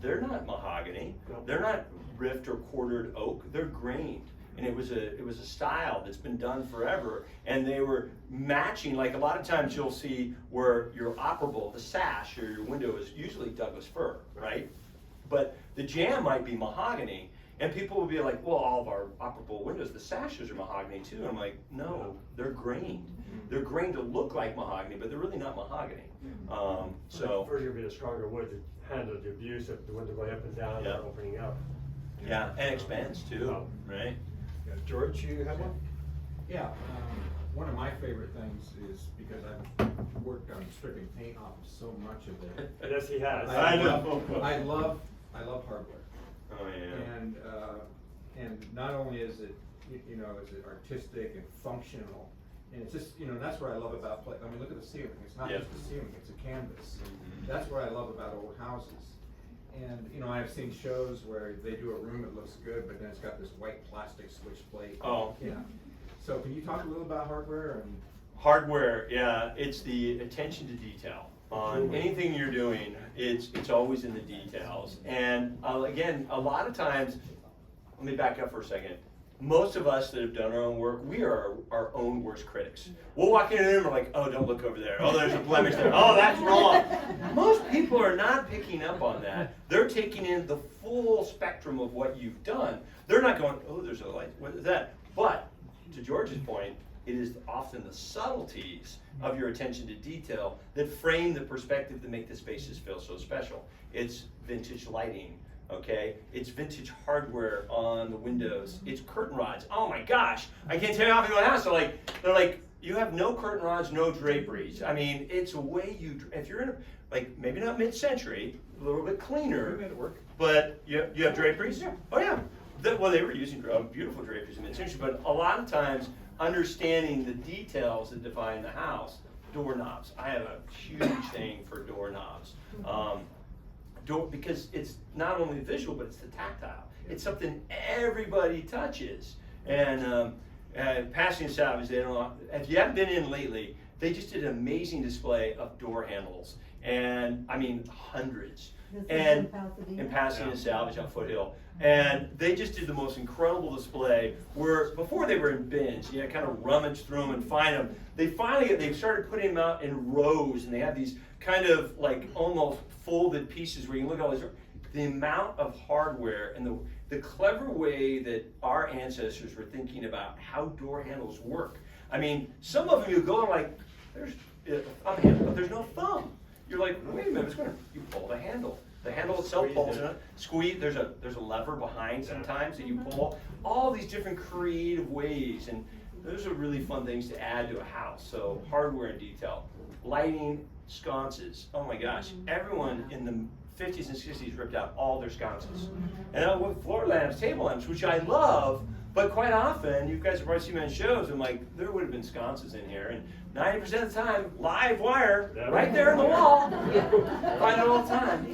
[SPEAKER 3] they're not mahogany. They're not rift or quartered oak. They're grained. And it was a style that's been done forever. And they were matching, like a lot of times you'll see where your operable, the sash or your window is usually Douglas fir, right? But the jamb might be mahogany. And people will be like, well, all of our operable windows, the sashes are mahogany too. And I'm like, no, they're grained. They're grained to look like mahogany, but they're really not mahogany. So
[SPEAKER 5] first you'll be a stronger wood to handle the abuse of the window going up and down or opening up.
[SPEAKER 3] Yeah, and expands too, right?
[SPEAKER 10] Yeah, George, you have one? Yeah, one of my favorite things is because I've worked on stripping paint off of so much of it.
[SPEAKER 5] Yes, he has.
[SPEAKER 10] I love hardware.
[SPEAKER 3] Oh yeah.
[SPEAKER 10] And not only is it is it artistic and functional, and it's just that's what I love about play. I mean, look at the ceiling. It's not just the ceiling; it's a canvas. That's what I love about old houses. And I've seen shows where they do a room that looks good, but then it's got this white plastic switch plate.
[SPEAKER 3] Oh.
[SPEAKER 10] Yeah. So can you talk a little about hardware and?
[SPEAKER 3] Hardware, yeah, it's the attention to detail. On anything you're doing, it's always in the details. And again, a lot of times, let me back up for a second. most of us that have done our own work, we are our own worst critics. We'll walk in and we're like, oh, don't look over there. Oh, there's a blemish there. Oh, that's wrong. Most people are not picking up on that. They're taking in the full spectrum of what you've done. They're not going, oh, there's a light. What is that? But to George's point, it is often the subtleties of your attention to detail that frame the perspective that make the spaces feel so special. It's vintage lighting. Okay, it's vintage hardware on the windows. It's curtain rods. Oh my gosh, I can't tell you how people ask. They're like, you have no curtain rods, no draperies. I mean, it's a way if you're in like maybe not mid-century, a little bit cleaner, but you have draperies. Yeah. Oh yeah. Well, they were using beautiful draperies in mid-century, but a lot of times understanding the details that define the house. Doorknobs. I have a huge thing for doorknobs. Because it's not only visual, but it's the tactile. It's something everybody touches. And passing Salvage, they don't. If you haven't been in lately, they just did an amazing display of door handles, and I mean hundreds. And in Pasadena Salvage on Foothill, and they just did the most incredible display. Where before they were in bins, you kind of rummage through them and find them. They started putting them out in rows, and they have these kind of like almost folded pieces where you can look at all these. The amount of hardware and the clever way that our ancestors were thinking about how door handles work. I mean, some of them you go and like, there's a thumb handle, but there's no thumb. You're like, wait a minute, you pull the handle. The handle itself pulls in it. Squeeze. There's a lever behind sometimes that you pull. All these different creative ways, and those are really fun things to add to a house. So hardware and detail, lighting, sconces. Oh my gosh, everyone in the 50s and 60s ripped out all their sconces. And with floor lamps, table lamps, which I love, but quite often, you guys have probably seen me on shows, I'm like, there would have been sconces in here, and 90% of the time, live wire, right there in the wall. Find it all the time.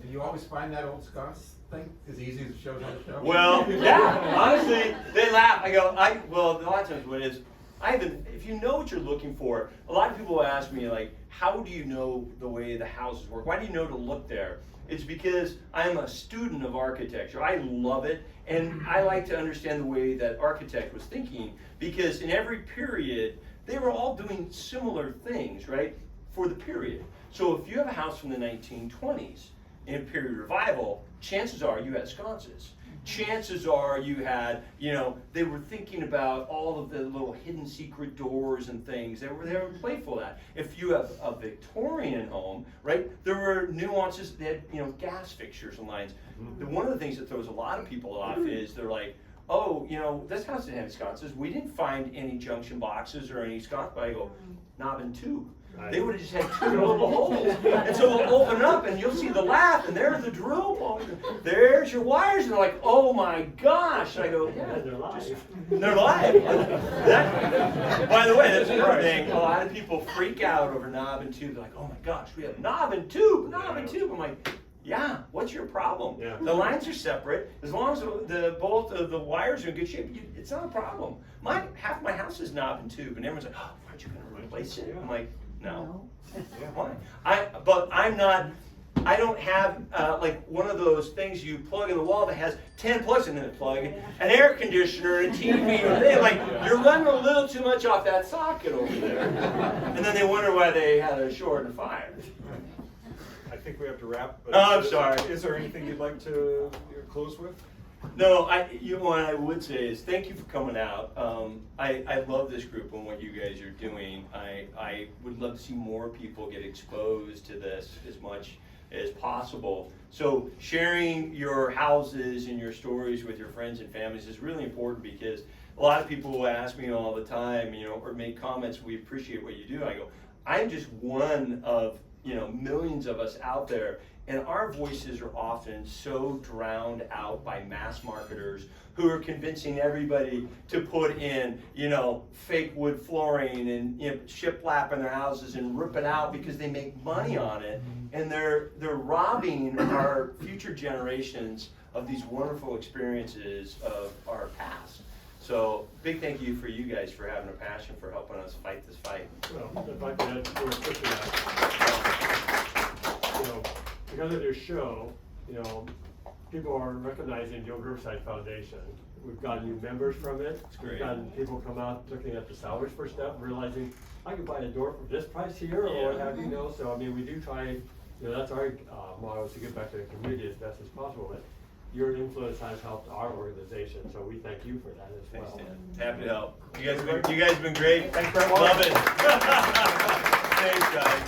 [SPEAKER 10] And you always find that old sconce thing as easy as it shows on the show?
[SPEAKER 3] Well, yeah, honestly, they laugh. I go, well, a lot of times what it is, if you know what you're looking for, a lot of people ask me, like, how do you know the way the houses work? Why do you know to look there? It's because I'm a student of architecture. I love it, and I like to understand the way that architect was thinking, because in every period, they were all doing similar things, right, for the period. So if you have a house from the 1920s in period revival, chances are you had sconces. Chances are you had, they were thinking about all of the little hidden secret doors and things. They were playful at. If you have a Victorian home, right, there were nuances. They had, gas fixtures and lines. One of the things that throws a lot of people off is they're like, oh, this house didn't have sconces. We didn't find any junction boxes or any sconce. But I go, knob and tube. They would have just had two little holes. And so we'll open up and you'll see the lath, and there's the drill point. There's your wires. And they're like, oh my gosh. And I go, yeah,
[SPEAKER 5] they're live.
[SPEAKER 3] They're live. By the way, that's another thing. A lot of people freak out over knob and tube. They're like, oh my gosh, we have knob and tube. I'm like, yeah, what's your problem? Yeah. The lines are separate. As long as both of the wires are in good shape, it's not a problem. Half my house is knob and tube, and everyone's like, oh, aren't you going to replace it? I'm like, no. Why? I don't have like one of those things you plug in the wall that has 10 plugs in it, plug, an air conditioner, and TV, or thing. Like, you're running a little too much off that socket over there. And then they wonder why they had a short and fire.
[SPEAKER 1] I think we have to wrap. But
[SPEAKER 3] I'm sorry.
[SPEAKER 1] Is there anything you'd like to close with?
[SPEAKER 3] No, what I would say is thank you for coming out. I love this group and what you guys are doing. I would love to see more people get exposed to this as much as possible. So sharing your houses and your stories with your friends and families is really important, because a lot of people will ask me all the time, or make comments, we appreciate what you do. I go, I'm just one of millions of us out there, and our voices are often so drowned out by mass marketers who are convincing everybody to put in, fake wood flooring and shiplap in their houses and rip it out because they make money on it, and they're robbing our future generations of these wonderful experiences of our past. So, big thank you for you guys for having a passion for helping us fight this fight.
[SPEAKER 5] Well, if I could add more quickly that, because of your show, people are recognizing the Riverside Foundation. We've gotten new members from it.
[SPEAKER 3] great.
[SPEAKER 5] We've gotten people come out looking at the Salvage for stuff, realizing I could buy a door for this price here or what have you, know. So I mean, we do try, you know, that's our motto, is to give back to the community as best as possible. But your influence has helped our organization, so we thank you for that as
[SPEAKER 3] Thanks,
[SPEAKER 5] well.
[SPEAKER 3] Dan. Happy to help. You guys have been great.
[SPEAKER 5] Thanks, Brett
[SPEAKER 3] Love
[SPEAKER 5] Waterman.
[SPEAKER 3] it. Thanks, guys.